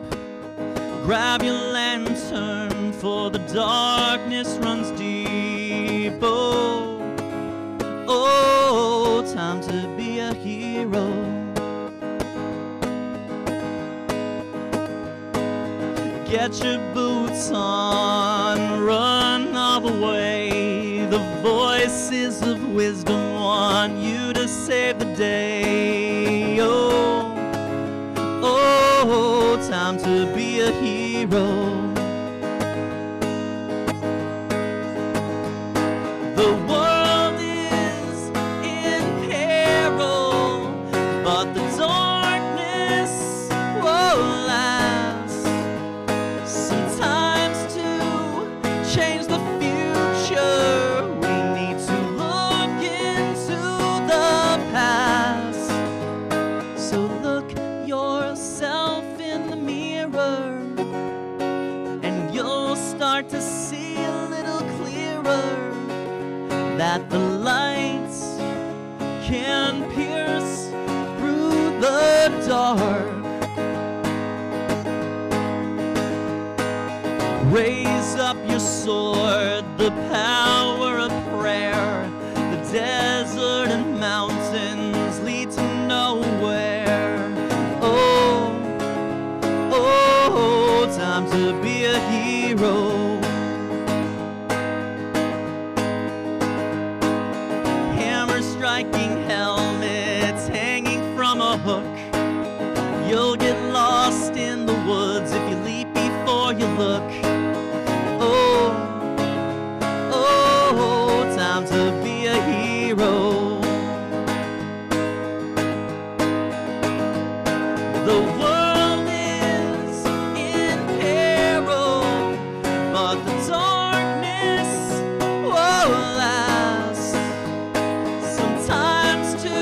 Grab your lantern, for the darkness runs deep. Oh, oh, time to be a hero. Get your boots on, run all the way. The voices of wisdom want you to save the day. Oh, oh, time to be a hero. The world is in peril, but the darkness won't last. Sometimes to change the future, we need to look into the past. So look yourself in the mirror, and you'll start to see a little clearer that the lights can pierce through the dark. Raise up your sword, the power of prayer. The desert and mountains lead to nowhere. a hero. Hammer striking helmets hanging from a hook. You'll get lost in the woods if you leap before you look. Oh, oh, time to be a hero. The world is in peril, but the darkness won't last. Sometimes to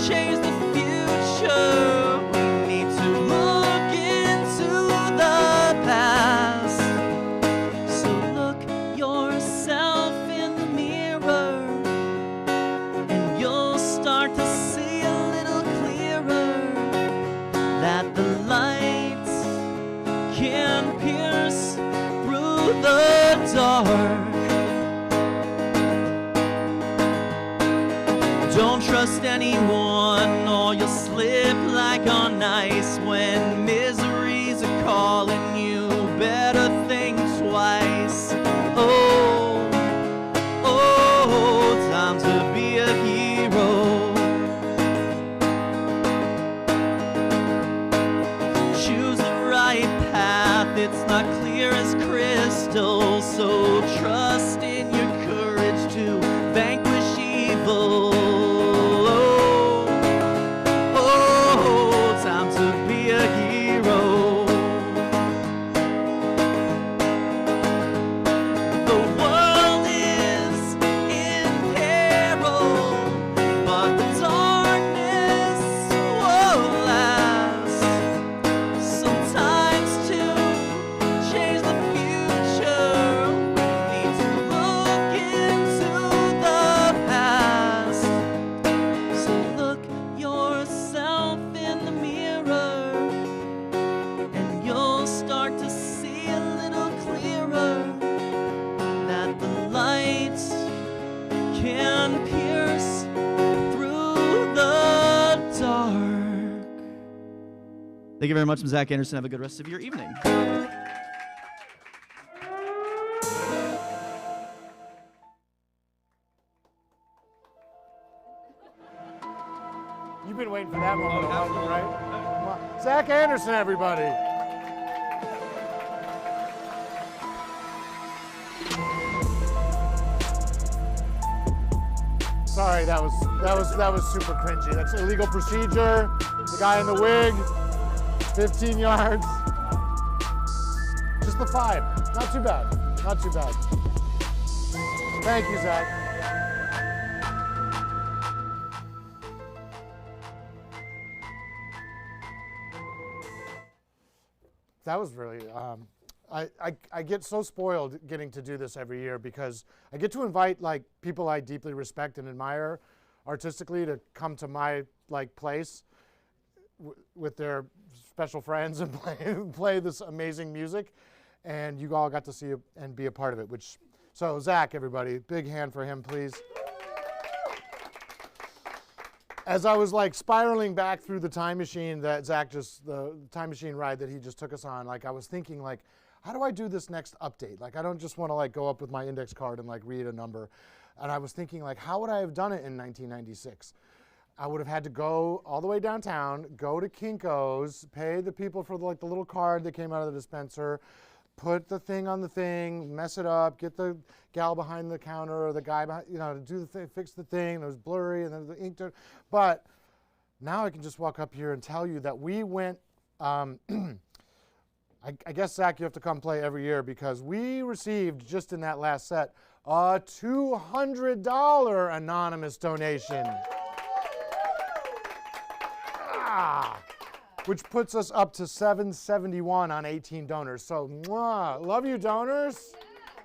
change the future, we need to look into the past. So look yourself in the mirror, and you'll start to see a little clearer that the light can pierce through the dark. Don't trust anyone or you'll slip like on ice. When miseries are calling you, better think twice. Oh, oh, time to be a hero. Choose the right path, it's not clear as crystal. So trust in your courage to vanquish evil. Oh, time to be a hero. The world is in peril, but the darkness won't last. Sometimes to change the future, we need to look into the past. So look yourself in the mirror, and you'll start to see a little clearer that the light can pierce through the dark. Thank you very much, I'm Zach Andersen. Have a good rest of your evening. You've been waiting for that moment, right? Come on. Zach Andersen, everybody. Sorry, that was super cringy. That's illegal procedure. The guy in the wig, 15 yards. Just the 5. Not too bad. Not too bad. Thank you, Zach. That was really, I get so spoiled getting to do this every year because I get to invite like people I deeply respect and admire artistically to come to my like place with their special friends and play this amazing music, and you all got to see it and be a part of it. So Zach, everybody, big hand for him, please. As I was like spiraling back through the time machine that Zach the time machine ride that he just took us on, like I was thinking like, how do I do this next update? Like I don't just want to like go up with my index card and like read a number. And I was thinking like, how would I have done it in 1996? I would have had to go all the way downtown, go to Kinko's, pay the people for like the little card that came out of the dispenser, put the thing on the thing, mess it up, get the gal behind the counter or the guy behind, to do the thing, fix the thing. It was blurry and then the ink. But now I can just walk up here and tell you that we went. I guess Zach, you have to come play every year because we received just in that last set a $200 anonymous donation. Which puts us up to 771 on 18 donors. So, mwah, love you, donors.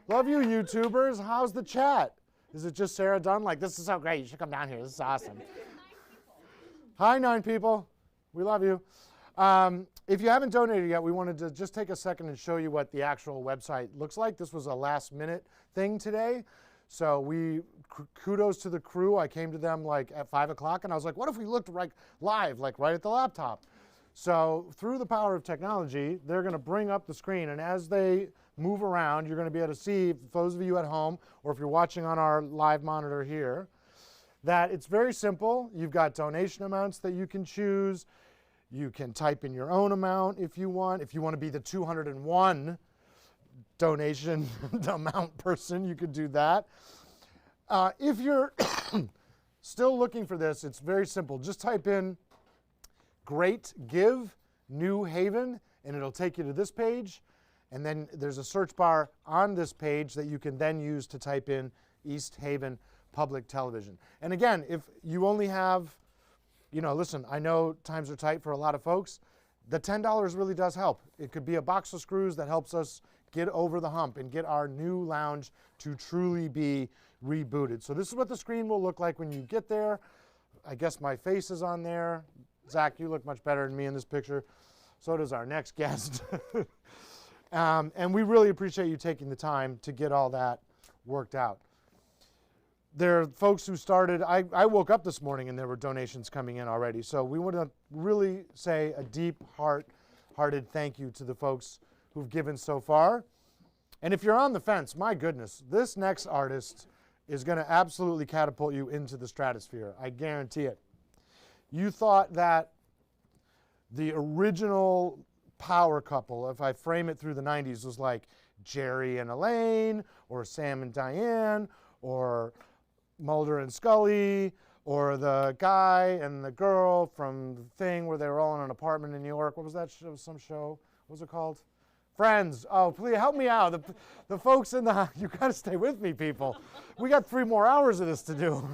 Love you, YouTubers. How's the chat? Is it just Sarah Dunn? Like, this is so great. You should come down here. This is awesome. Hi, 9 people. We love you. If you haven't donated yet, we wanted to just take a second and show you what the actual website looks like. This was a last-minute thing today. So kudos to the crew. I came to them like at 5 o'clock, and I was like, what if we looked right live, like right at the laptop? So through the power of technology, they're going to bring up the screen, and as they move around, you're going to be able to see, for those of you at home, or if you're watching on our live monitor here, that it's very simple. You've got donation amounts that you can choose. You can type in your own amount if you want. If you want to be the 201 donation amount person, you could do that. If you're still looking for this, it's very simple. Just type in Great Give New Haven, and it'll take you to this page. And then there's a search bar on this page that you can then use to type in East Haven Public Television. And again, if you only have, listen, I know times are tight for a lot of folks. The $10 really does help. It could be a box of screws that helps us get over the hump and get our new lounge to truly be rebooted. So this is what the screen will look like when you get there. I guess my face is on there. Zach, you look much better than me in this picture. So does our next guest. And we really appreciate you taking the time to get all that worked out. There are folks who started, I woke up this morning and there were donations coming in already. So we want to really say a deep hearted thank you to the folks who've given so far. And if you're on the fence, my goodness, this next artist is going to absolutely catapult you into the stratosphere. I guarantee it. You thought that the original power couple, if I frame it through the 90s, was like Jerry and Elaine, or Sam and Diane, or Mulder and Scully, or the guy and the girl from the thing where they were all in an apartment in New York. What was that show? Some show? What was it called? Friends. Oh, please help me out. The folks in the, you got to stay with me, people. We got 3 more hours of this to do.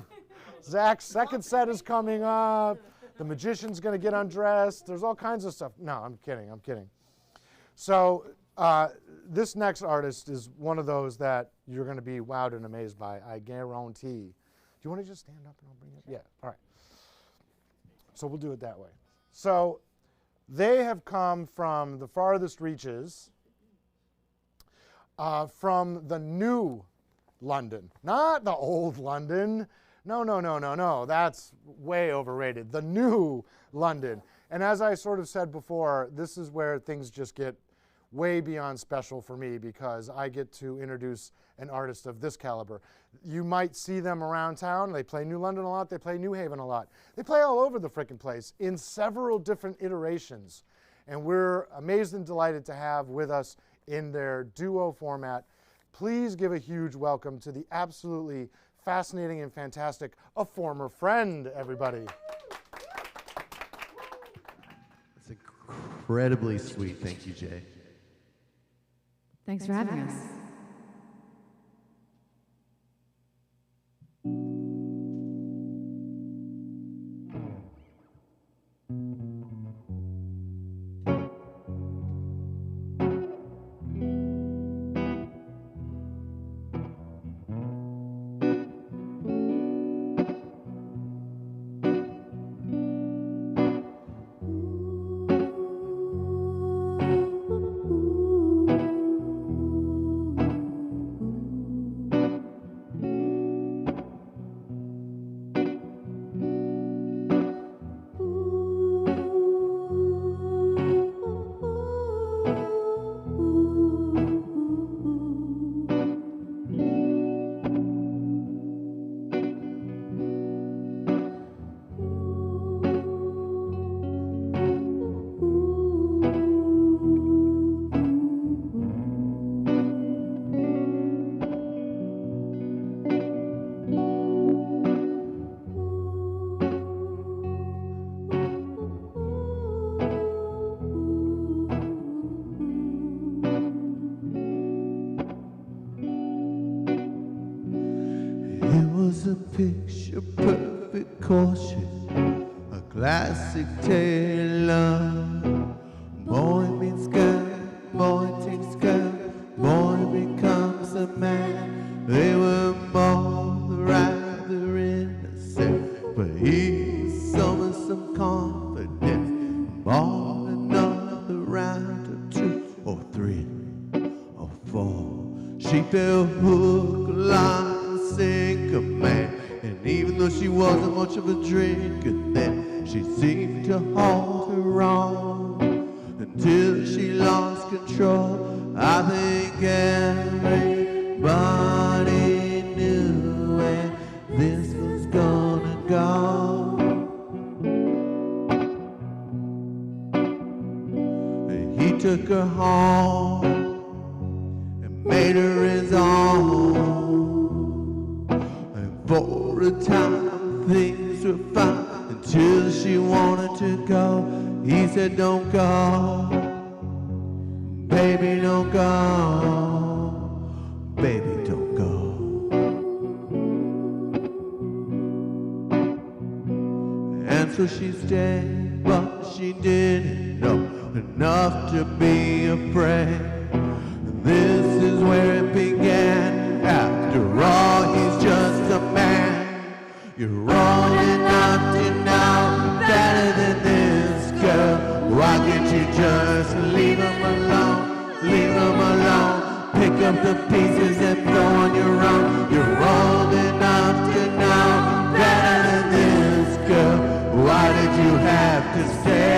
Zach's second set is coming up. The magician's going to get undressed. There's all kinds of stuff. No, I'm kidding. So this next artist is one of those that you're going to be wowed and amazed by, I guarantee. Do you want to just stand up and I'll bring it? Yeah, all right. So we'll do it that way. So they have come from the farthest reaches, from the new London, not the old London. No. That's way overrated. The new London. And as I sort of said before, this is where things just get way beyond special for me because I get to introduce an artist of this caliber. You might see them around town. They play New London a lot. They play New Haven a lot. They play all over the frickin' place in several different iterations. And we're amazed and delighted to have with us in their duo format. Please give a huge welcome to the absolutely fascinating and fantastic A Former Friend, everybody. It's incredibly sweet. Thank you, Jay. Thanks for having us. A picture perfect caution, a classic tale of boy meets girl, boy takes girl, boy becomes a man. They were both rather innocent, but he summoned some confidence, bought another round of 2 or 3 or 4. She fell hook, line, sinker, man. And even though she wasn't much of a drinker then, she seemed to hold her own. till she lost control. I think everybody knew where this was gonna go. He took her home and made her his own. And for a time things were fine until she wanted to go. He said, don't go, baby, don't go, baby, don't go. And so she stayed, but she didn't know enough to be afraid. And this is where it began. After all, he's just a man. You're old enough to know better than this, girl. Why can't you just leave him alone? Leave him alone. Pick up the pieces and go on your own. You're old enough to know better than this, girl. Why did you have to stay?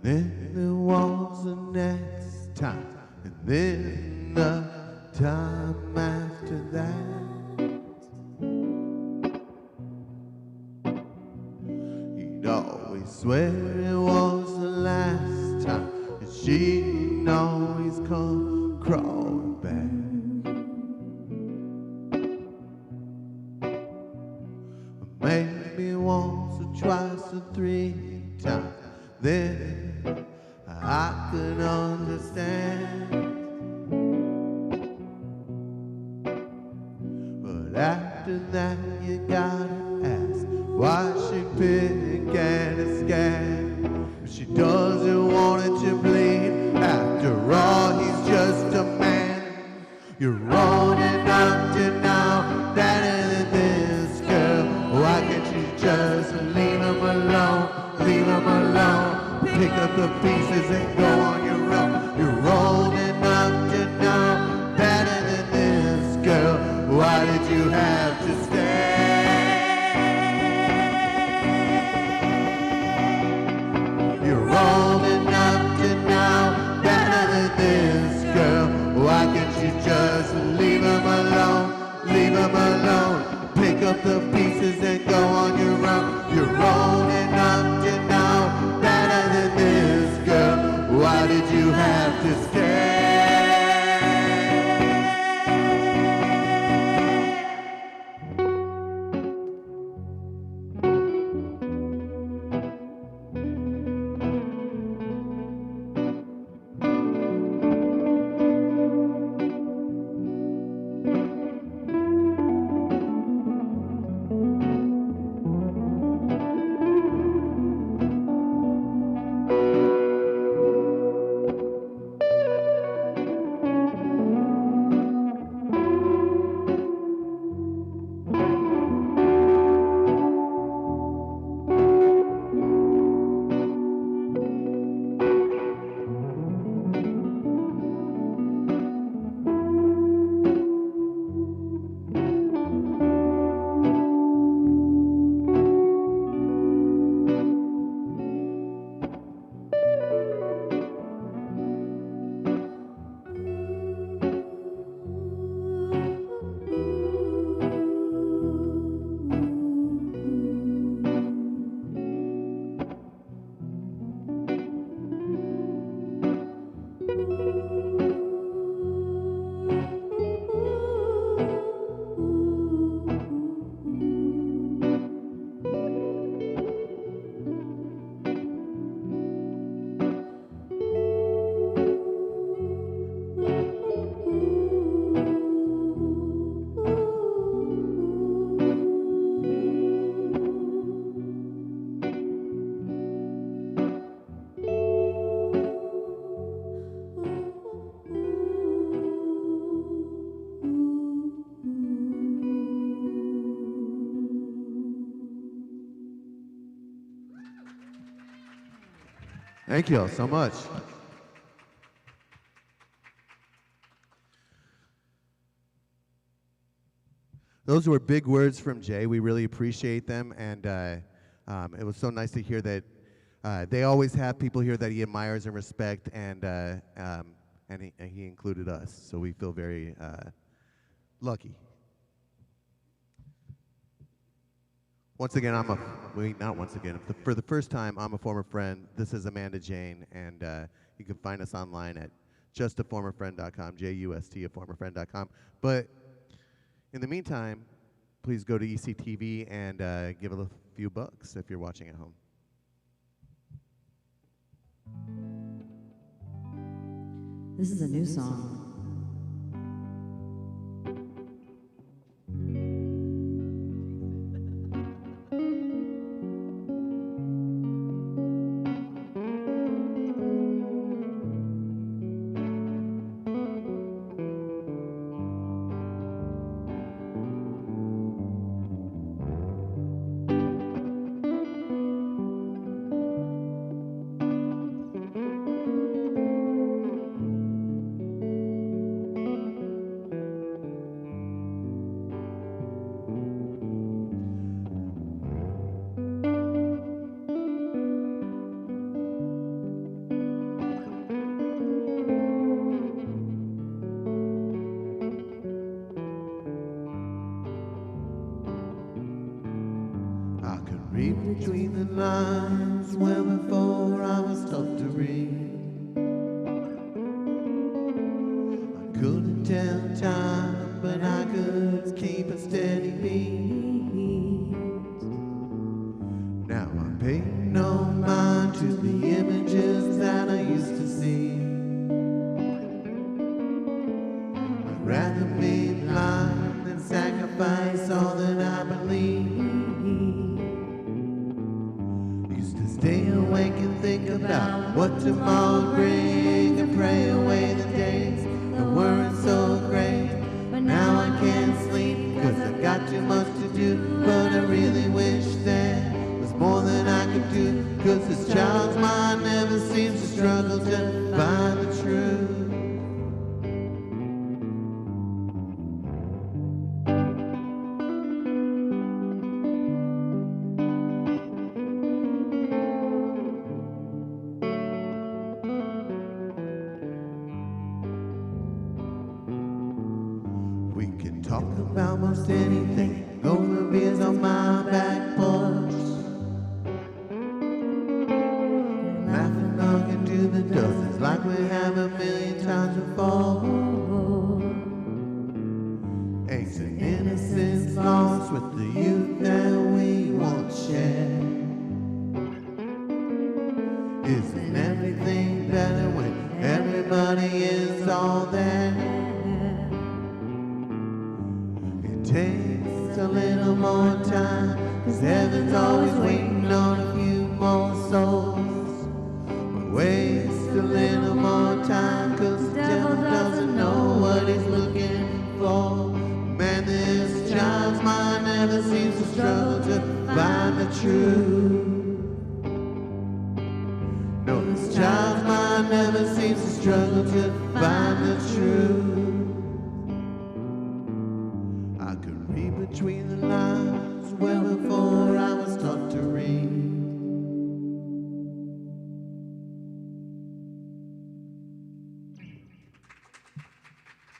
Then there was the next time, and then the time after that. He'd always swear it was the last time, and she'd always come crawling back. Maybe once or twice or 3 times, then I could understand. But after that you gotta ask, why she pick at a scab? If she doesn't want it to bleed, after all he's just a man. You're old enough to know better than this, girl. Why can't you just leave him alone? Leave him alone. Pick up the pieces and go on your own. You're old enough to know better than this, girl. Why did you have to stay? You're old enough to know better than this, girl. Why can't you just leave him alone? Leave him alone. Pick up the pieces and go on your own. You're old enough to know better than this, girl. Why did you have to stay? Thank you all so much. Those were big words from Jay. We really appreciate them, and it was so nice to hear that they always have people here that he admires and respect, and he included us, so we feel very lucky. Once again, not once again, for the first time, I'm a former friend. This is Amanda Jane, and you can find us online at justaformerfriend.com, J-U-S-T, aformerfriend.com. But in the meantime, please go to ECTV and give a few bucks if you're watching at home. This is a new song. Read between the lines, well before I was taught to read. I couldn't tell time, but I could keep a steady beat. Now I pay no mind to the images that I used to see. I'd rather be blind than sacrifice all that I believe. Stay awake and think about what tomorrow will bring, and pray away the days that weren't so great. But now I can't sleep cause I've got too much to do. But I really wish there was more than I could do, cause this child's mind never seems to struggle to find the truth. Talk about most anything over beers on my back porch. Laughing, knocking to the doors, it's like we have a million times before. Aches and innocence lost with the youth that we once shared. Isn't everything better when everybody is all there? Takes a little more time, cause heaven's always waiting on a few more souls. But waste a little more time, cause the devil doesn't know what he's looking for. Man, this child's mind never seems to struggle to find the truth. No, this child's mind never seems to struggle to find the truth. I could read between the lines well before I was taught to read.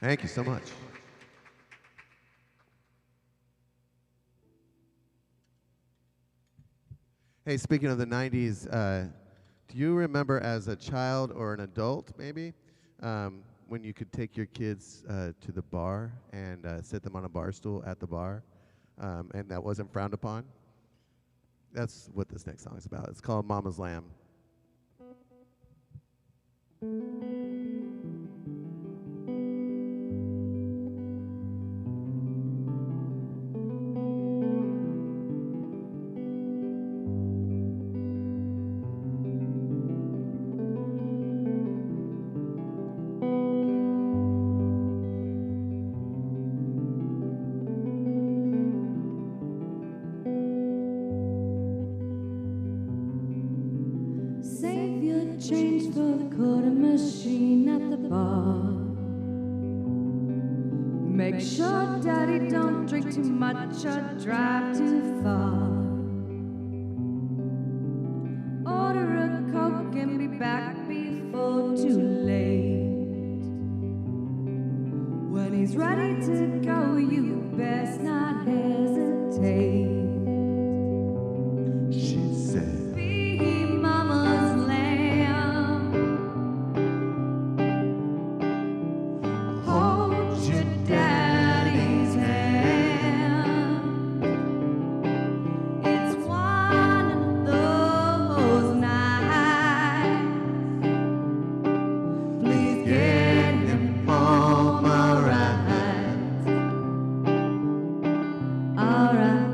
Thank you so much. Hey, speaking of the 90s, do you remember as a child or an adult, maybe, when you could take your kids to the bar and sit them on a bar stool at the bar, and that wasn't frowned upon? That's what this next song is about. It's called Mama's Lamb. Save your quarter machine at the bar. Make sure daddy don't drink too much or drive too far. Order a Coke and be back before too late. When he's ready to go, you best not hesitate. She said, Be mama's lamb. Hold your daddy's hand. It's one of those nights. Please get him home alright. Alright.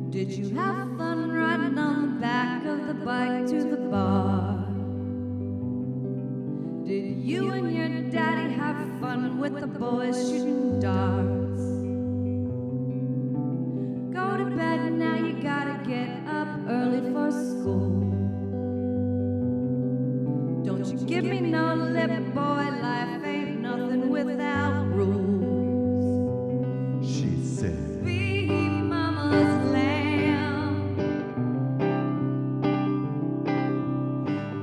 Did you have fun riding on the back of the bike to the bar? Did you and your daddy have fun with the boys shooting darts? Go to bed now, you gotta get up early for school. Don't you give me no lip, boy, life ain't nothing without rules. she said, Be mama's lamb.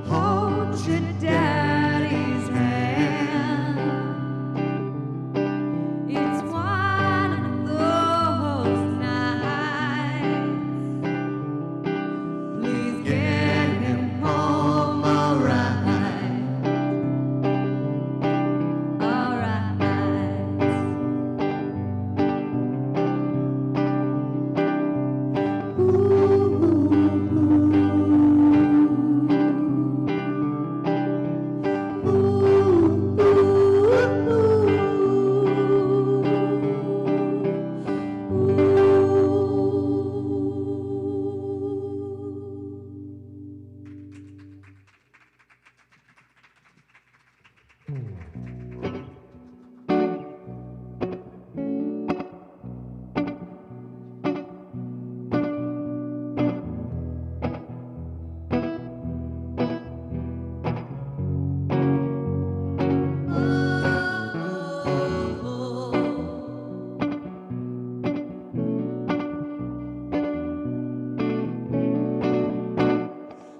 Hold your daddy's hand. It's one of those nights. Please get him home alright. Alright.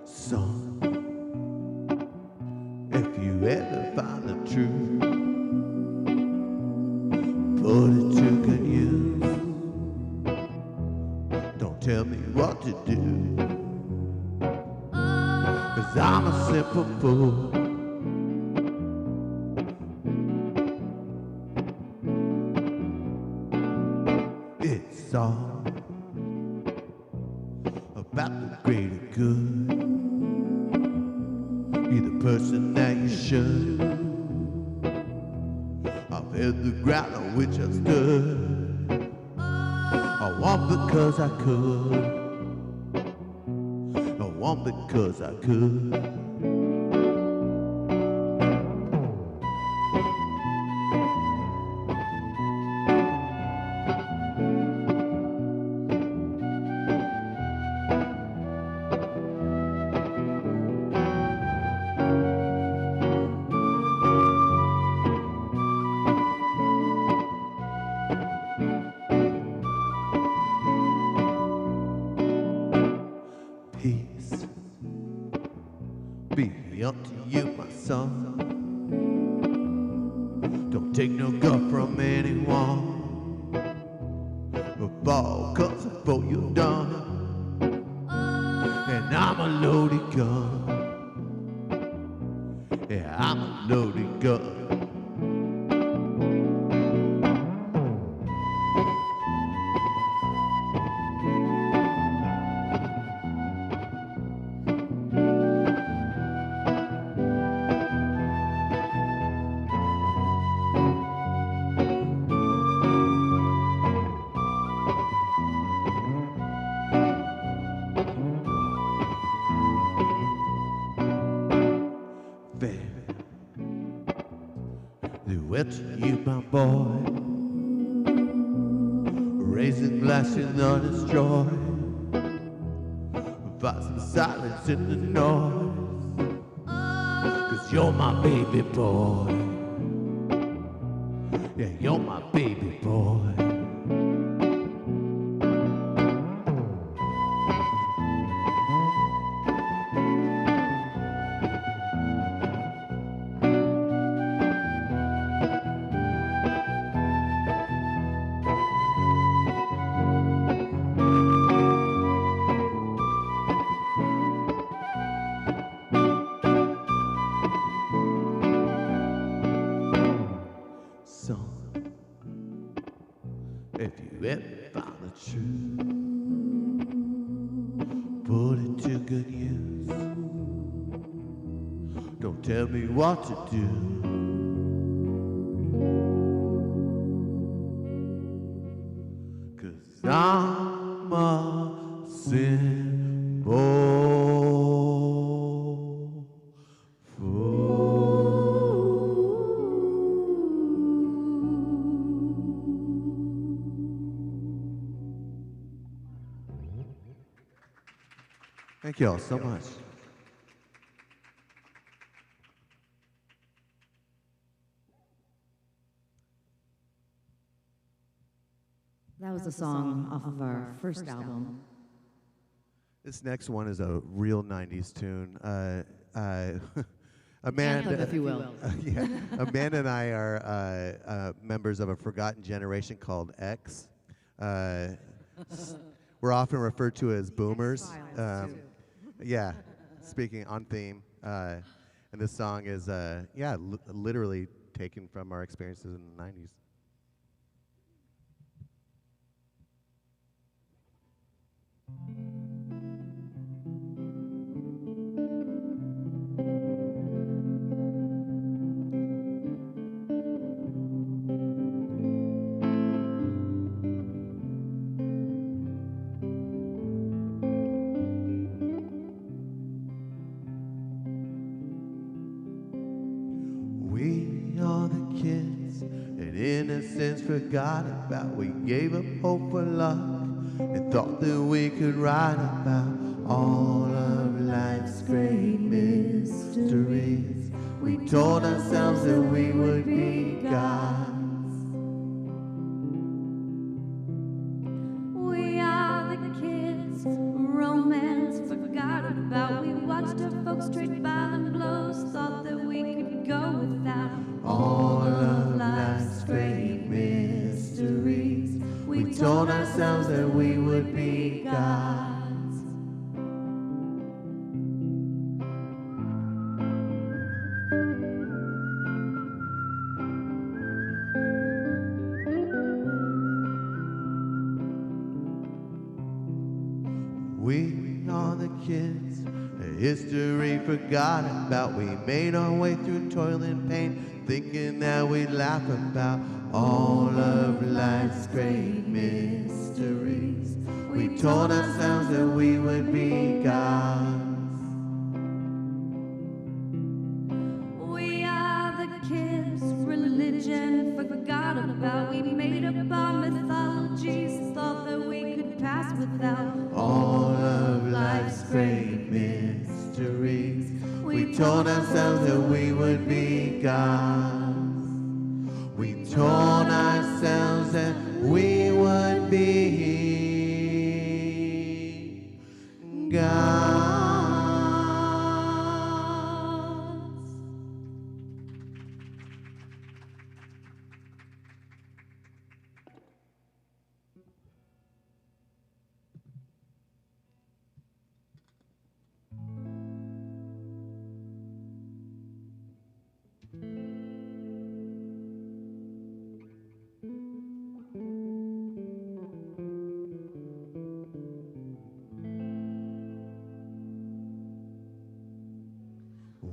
son, if you ever find the truth, put it to good use. Don't tell me what to do, 'cause I'm a simple fool. It's all about the greater good. Be the person that you should. I've held the ground on which I stood. I won because I could. I won because I could. Peace be unto you, my son. Don't take no gun from anyone. But fall comes before you're done. And I'm a loaded gun. Yeah, I'm a loaded gun. to you, my boy. Raising glasses on his joy. Fight some silence in the noise. 'Cause you're my baby boy. Yeah, you're my baby boy. If you ever found the truth, put it to good use. Don't tell me what to do, 'cause I'm a simple fool. Thank you all so much. That was a song off of our first album. This next one is a real 90s tune. Amanda, Anthem, if you will. Yeah, Amanda and I are members of a forgotten generation called X. We're often referred to as boomers. Yeah, speaking on theme. And this song is, literally taken from our experiences in the 90s. We are the kids that innocence forgot about. We gave up hope for luck and thought that we could write about all of life's great mysteries. We told ourselves that we would be gods. We are the kids romance forgot about. We watched our folks trade violent blows, thought that we could go without All of life's great mysteries. We told ourselves that we would be gods. We are the kids that history forgot about. We made our way through toil and pain, thinking that we'd laugh about all of life's great mysteries. We told ourselves that we would be gods. We are the kids religion forgot about. We made up our mythologies, thought that we could pass without All of life's great mysteries. We told ourselves that we would be gods. We told ourselves that we would be gods.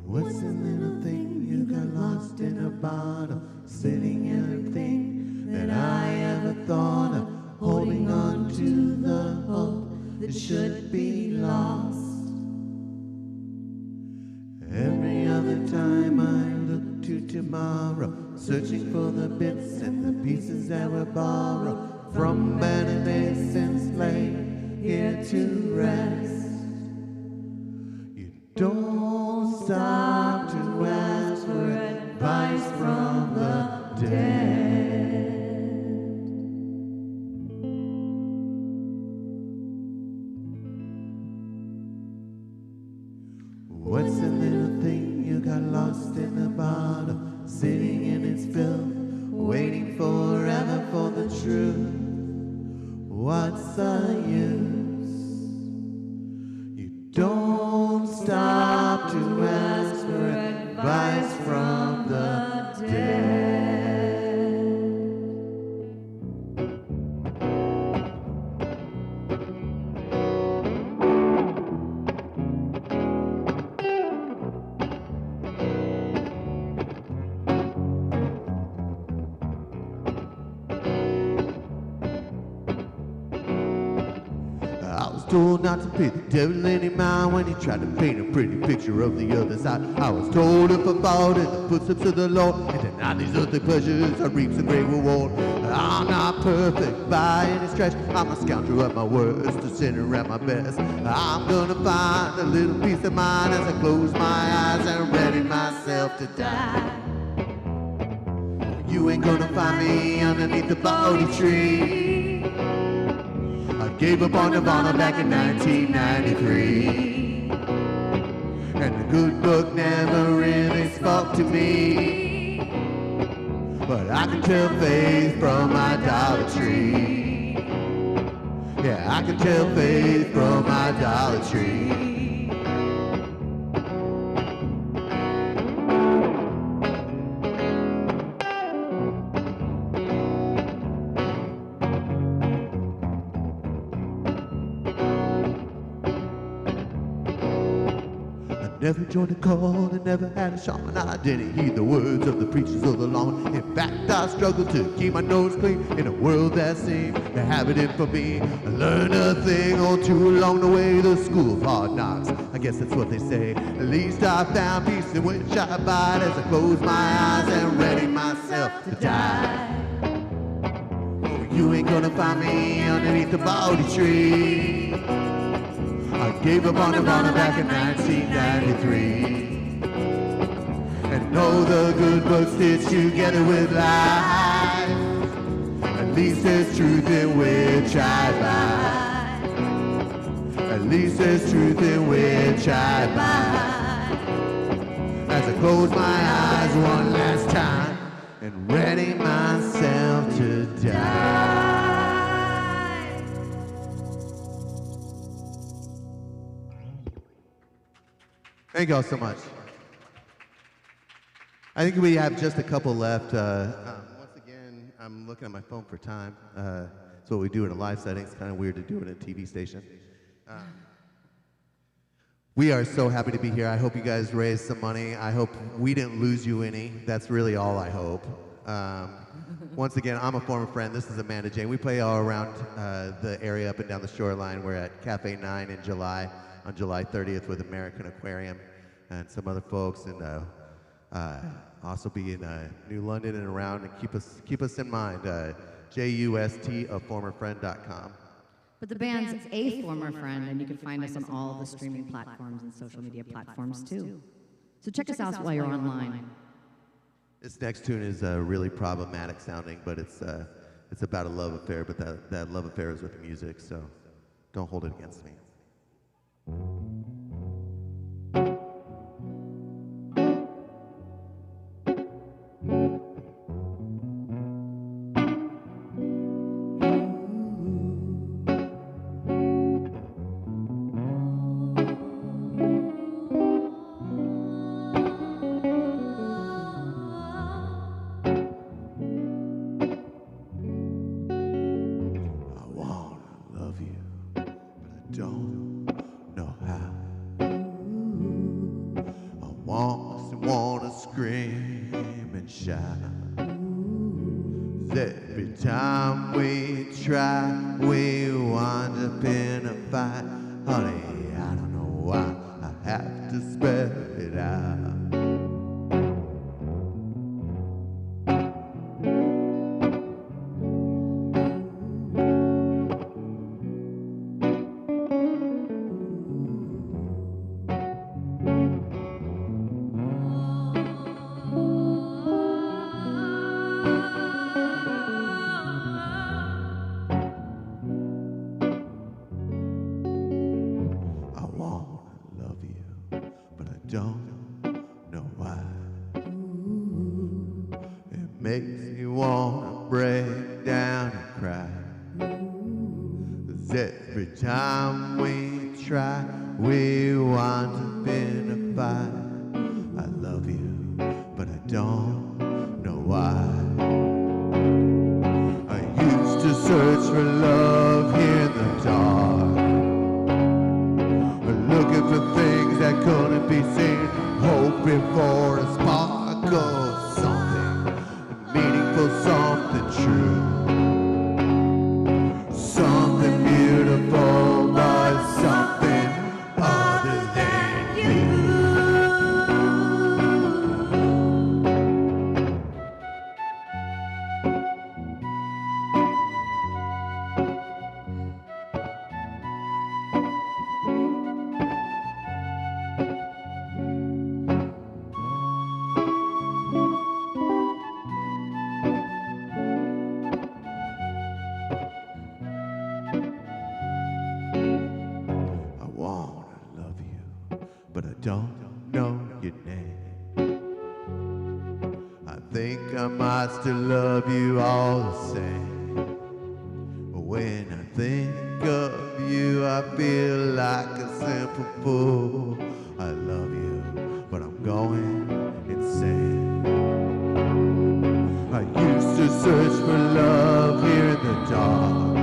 What's the little thing you got lost in a bottle? Sitting everything that I ever thought of, holding on to the hope that should be lost. Every other time I look to tomorrow, searching for the bits and the pieces that were borrowed from better days since lay here to rest. You don't stop to ask for advice from the dead. What's the little thing you got lost in the bottle, sitting in its filth, waiting forever for the truth? What's the use? You don't stop to ask for advice from the dead. Told not to pay the devil any mind when he tried to paint a pretty picture of the other side. I was told if I followed in the footsteps of the Lord and denied these earthly pleasures, I reap a great reward. I'm not perfect by any stretch. I'm a scoundrel at my worst, a sinner at my best. I'm gonna find a little peace of mind as I close my eyes and ready myself to die. You ain't gonna find me underneath the Bodhi tree. Gave up on Nirvana back in 1993. And the good book never really spoke to me. But I can tell faith from idolatry. Yeah, I can tell faith from idolatry. Never joined a call and never had a shaman. I didn't heed the words of the preachers of the law. In fact, I struggled to keep my nose clean in a world that seemed to have it in for me. I learned a thing or two along the way, the school of hard knocks. I guess that's what they say. At least I found peace in which I abide as I close my eyes and ready myself to die. Oh, you ain't gonna find me underneath the Bodhi tree. I gave up on Nirvana back in 1993. And no, the good book stitched together with life. At least there's truth in which I abide. At least there's truth in which I abide. As I close my eyes one last time and ready myself to die. Thank you all so much. I think we have just a couple left. Once again, I'm looking at my phone for time. It's what we do in a live setting. It's kind of weird to do it in a TV station. We are so happy to be here. I hope you guys raised some money. I hope we didn't lose you any. That's really all I hope. Once again, I'm a former friend. This is Amanda Jane. We play all around the area up and down the shoreline. We're at Cafe 9 in July, on July 30th with American Aquarium and some other folks, and also be in New London and around, and keep us in mind. JUST@formerfriend.com. But the band's a former friend, and you can find us on all of the streaming platforms and social media platforms too. So check us out while you're online. This next tune is really problematic sounding, but it's about a love affair, but that love affair is with music, so don't hold it against me. Every time we try, we wind up in a fight. Honey, I don't know why I have to spell it out. don't know why. It makes me wanna break down and cry. 'Cause every time we try, we wind up in a fight. I love you, but I don't know why. I used to search for love here in the dark, looking for things that couldn't be seen, hoping for a spark of something meaningful, something true, something beautiful, but something other than you. I wanna love you, but I don't know your name. I think I might still love you all the same. But when I think of you, I feel like a simple fool. I love you, but I'm going insane. I used to search for love here in the dark,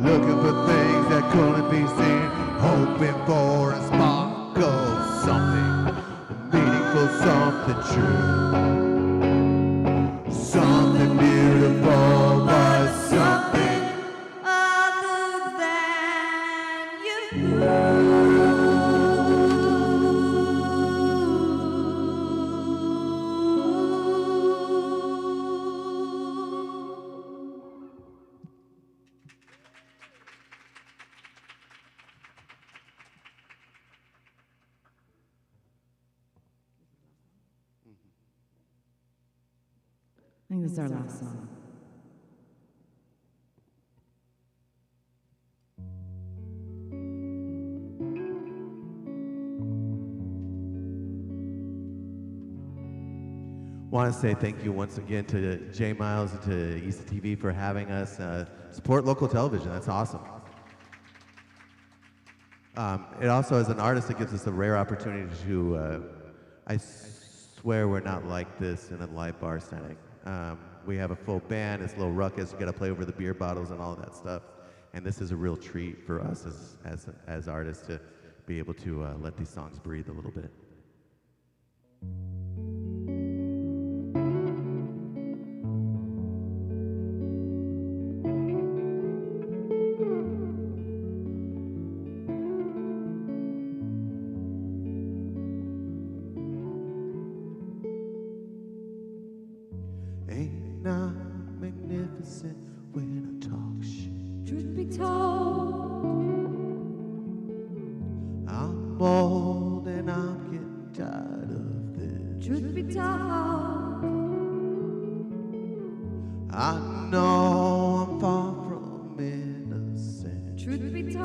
looking for things that couldn't be seen, hoping for a spark of something meaningful, something true, something beautiful, but something other than you. I think this is our last song. Want to say thank you once again to Jay Miles and to ETV for having us. Support local television. That's awesome. It also, as an artist, it gives us a rare opportunity to. I swear we're not like this in a live bar setting. We have a full band. It's a little ruckus. You got to play over the beer bottles and all of that stuff. And this is a real treat for us as artists to be able to let these songs breathe a little bit. Ain't not magnificent when I talk shit. Truth be told, I'm old and I'm getting tired of this. truth be told, I know I'm far from innocent, truth be told,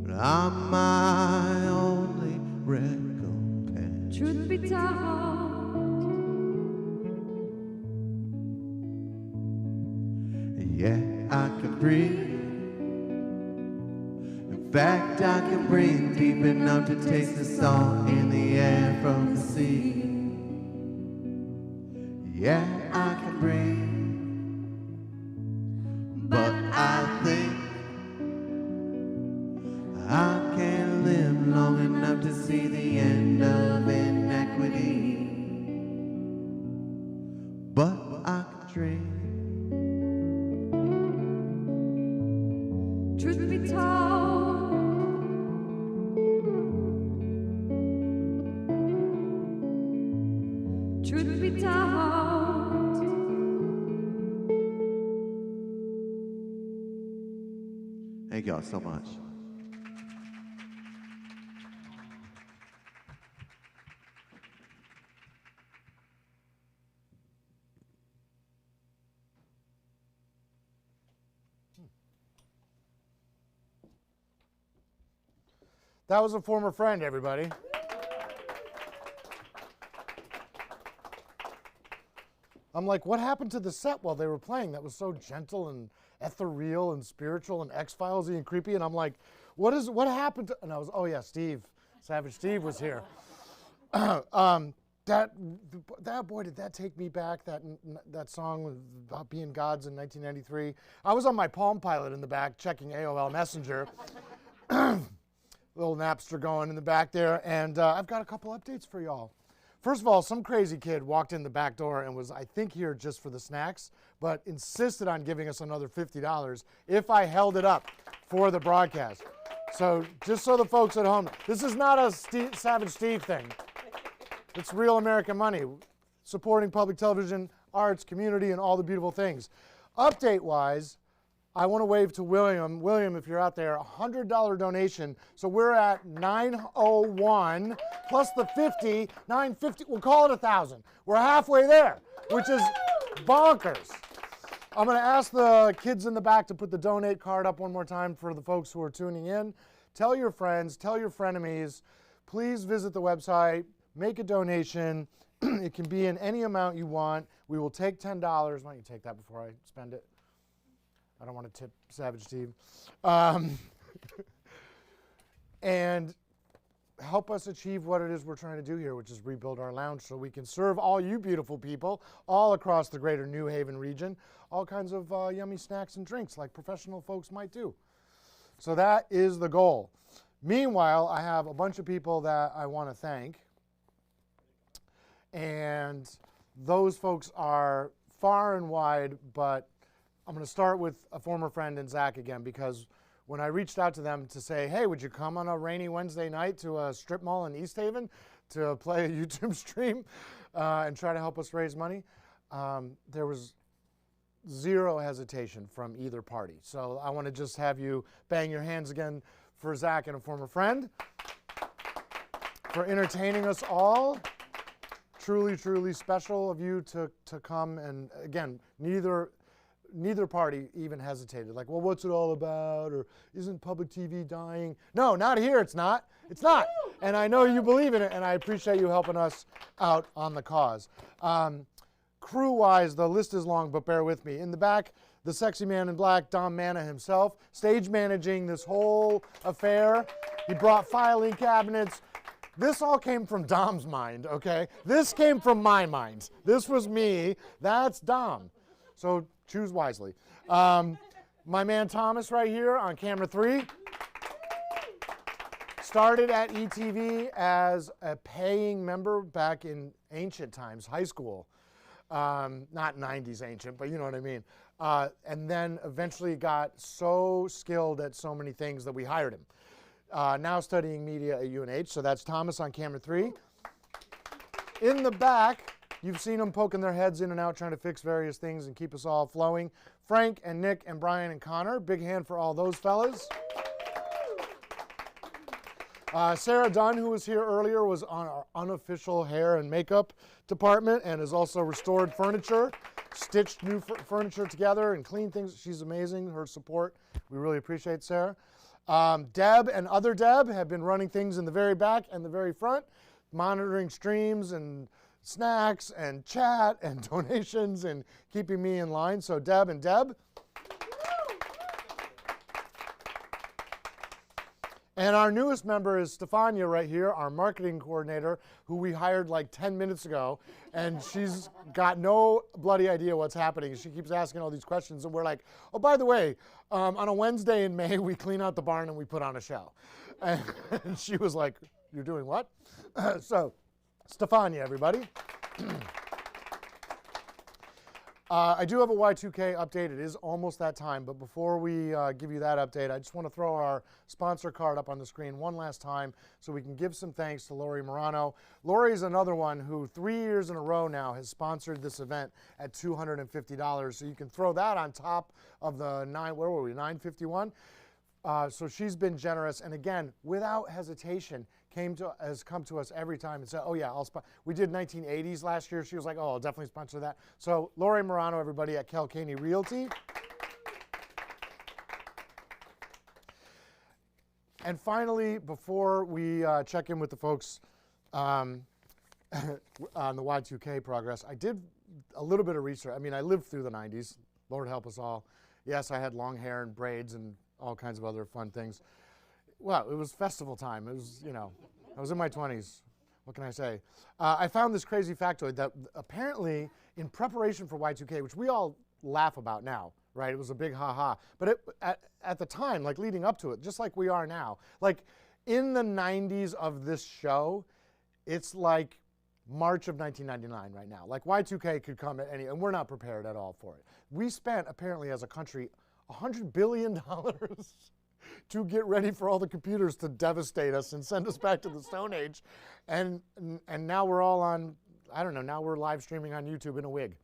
but I'm my only recompense. truth be told, Yeah, I can breathe. In fact, I can breathe deep enough to taste the salt in the air from the sea. Yeah, I can breathe. But I think I can't live long enough to see the end of inequity. But I can dream. truth be told, truth be told, Thank y'all so much. That was a former friend, everybody. I'm like, what happened to the set while they were playing that was so gentle and ethereal and spiritual and X-Filesy and creepy? And I'm like, what happened to, and I was, oh yeah, Steve, Savage Steve was here. Boy, did that take me back, that song about being gods in 1993. I was on my Palm Pilot in the back checking AOL Messenger. Little Napster going in the back there, and I've got a couple updates for y'all. First of all, some crazy kid walked in the back door and was, I think, here just for the snacks, but insisted on giving us another $50 if I held it up for the broadcast. So just so the folks at home, this is not a Savage Steve thing. It's real American money, supporting public television, arts, community, and all the beautiful things. Update-wise, I want to wave to William. William, if you're out there, $100 donation. So we're at 901 plus the 50, 950. We'll call it 1,000. We're halfway there, which is bonkers. I'm going to ask the kids in the back to put the donate card up one more time for the folks who are tuning in. Tell your friends, tell your frenemies. Please visit the website, make a donation. It can be in any amount you want. We will take $10. Why don't you take that before I spend it? I don't want to tip Savage Steve. And help us achieve what it is we're trying to do here, which is rebuild our lounge so we can serve all you beautiful people all across the greater New Haven region, all kinds of yummy snacks and drinks like professional folks might do. So that is the goal. Meanwhile, I have a bunch of people that I want to thank. And those folks are far and wide, but I'm going to start with a former friend in Zach again, because when I reached out to them to say, hey, would you come on a rainy Wednesday night to a strip mall in East Haven to play a YouTube stream and try to help us raise money, there was zero hesitation from either party. So I want to just have you bang your hands again for Zach and a former friend for entertaining us all. Truly, truly special of you to come. And again, neither party even hesitated. Like, well, what's it all about? Or isn't public TV dying? No, not here. It's not. It's not. And I know you believe in it, and I appreciate you helping us out on the cause. Crew-wise, the list is long, but bear with me. In the back, the sexy man in black, Dom Manna himself, stage managing this whole affair. He brought filing cabinets. This all came from Dom's mind, okay? This came from my mind. This was me. That's Dom. So choose wisely. My man Thomas right here on camera 3 started at ETV as a paying member back in ancient times, high school. Not 90s ancient, but you know what I mean. And then eventually got so skilled at so many things that we hired him. Now studying media at UNH, so that's Thomas on camera 3. In the back, you've seen them poking their heads in and out trying to fix various things and keep us all flowing. Frank and Nick and Brian and Connor, big hand for all those fellas. Sarah Dunn, who was here earlier, was on our unofficial hair and makeup department and has also restored furniture, stitched new furniture together and cleaned things. She's amazing, her support. We really appreciate Sarah. Deb and other Deb have been running things in the very back and the very front, monitoring streams and snacks and chat and donations and keeping me in line. So Deb and Deb. And our newest member is Stefania right here, our marketing coordinator, who we hired like 10 minutes ago. And she's got no bloody idea what's happening. She keeps asking all these questions. And we're like, oh, by the way, on a Wednesday in May, we clean out the barn and we put on a show. And she was like, you're doing what? So, Stefania, everybody. I do have a Y2K update. It is almost that time, but before we give you that update, I just want to throw our sponsor card up on the screen one last time so we can give some thanks to Lori Morano. Lori is another one who 3 years in a row now has sponsored this event at $250, so you can throw that on top of the $951. So she's been generous, and again, without hesitation, has come to us every time and said, oh yeah, we did 1980s last year. She was like, oh, I'll definitely sponsor that. So Lori Morano, everybody at Calcaney Realty. And finally, before we check in with the folks on the Y2K progress, I did a little bit of research. I mean, I lived through the 90s. Lord help us all. Yes, I had long hair and braids and all kinds of other fun things. Well, it was festival time. It was, you know, I was in my 20s. What can I say? I found this crazy factoid that apparently in preparation for Y2K, which we all laugh about now, right? It was a big ha-ha. But at the time, like leading up to it, just like we are now, like in the 90s of this show, it's like March of 1999 right now. Like Y2K could come at any, and we're not prepared at all for it. We spent, apparently as a country, $100 billion to get ready for all the computers to devastate us and send us back to the Stone Age. And now we're all on, I don't know, now we're live streaming on YouTube in a wig.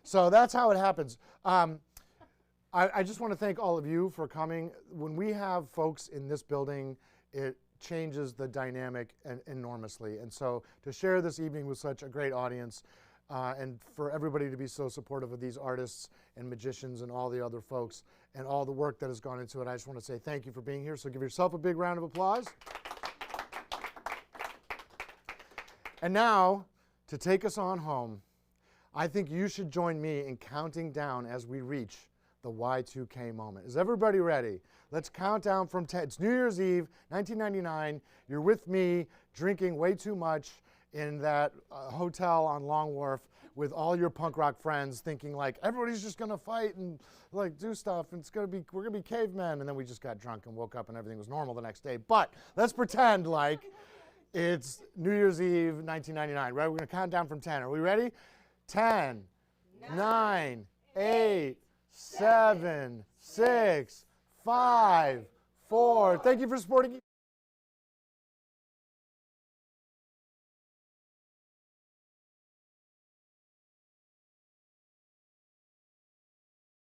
So that's how it happens. I just want to thank all of you for coming. When we have folks in this building, it changes the dynamic enormously. And so to share this evening with such a great audience, and for everybody to be so supportive of these artists and magicians and all the other folks and all the work that has gone into it, I just want to say thank you for being here. So give yourself a big round of applause. And now, to take us on home, I think you should join me in counting down as we reach the Y2K moment. Is everybody ready? Let's count down from 10. It's New Year's Eve, 1999. You're with me drinking way too much in that hotel on Long Wharf with all your punk rock friends thinking like everybody's just gonna fight and like do stuff and we're gonna be cavemen, and then we just got drunk and woke up and everything was normal the next day. But let's pretend like it's New Year's Eve 1999, right? We're gonna count down from 10. Are we ready? 10, 9, 8, 7, 6, 5, 4. Thank you for supporting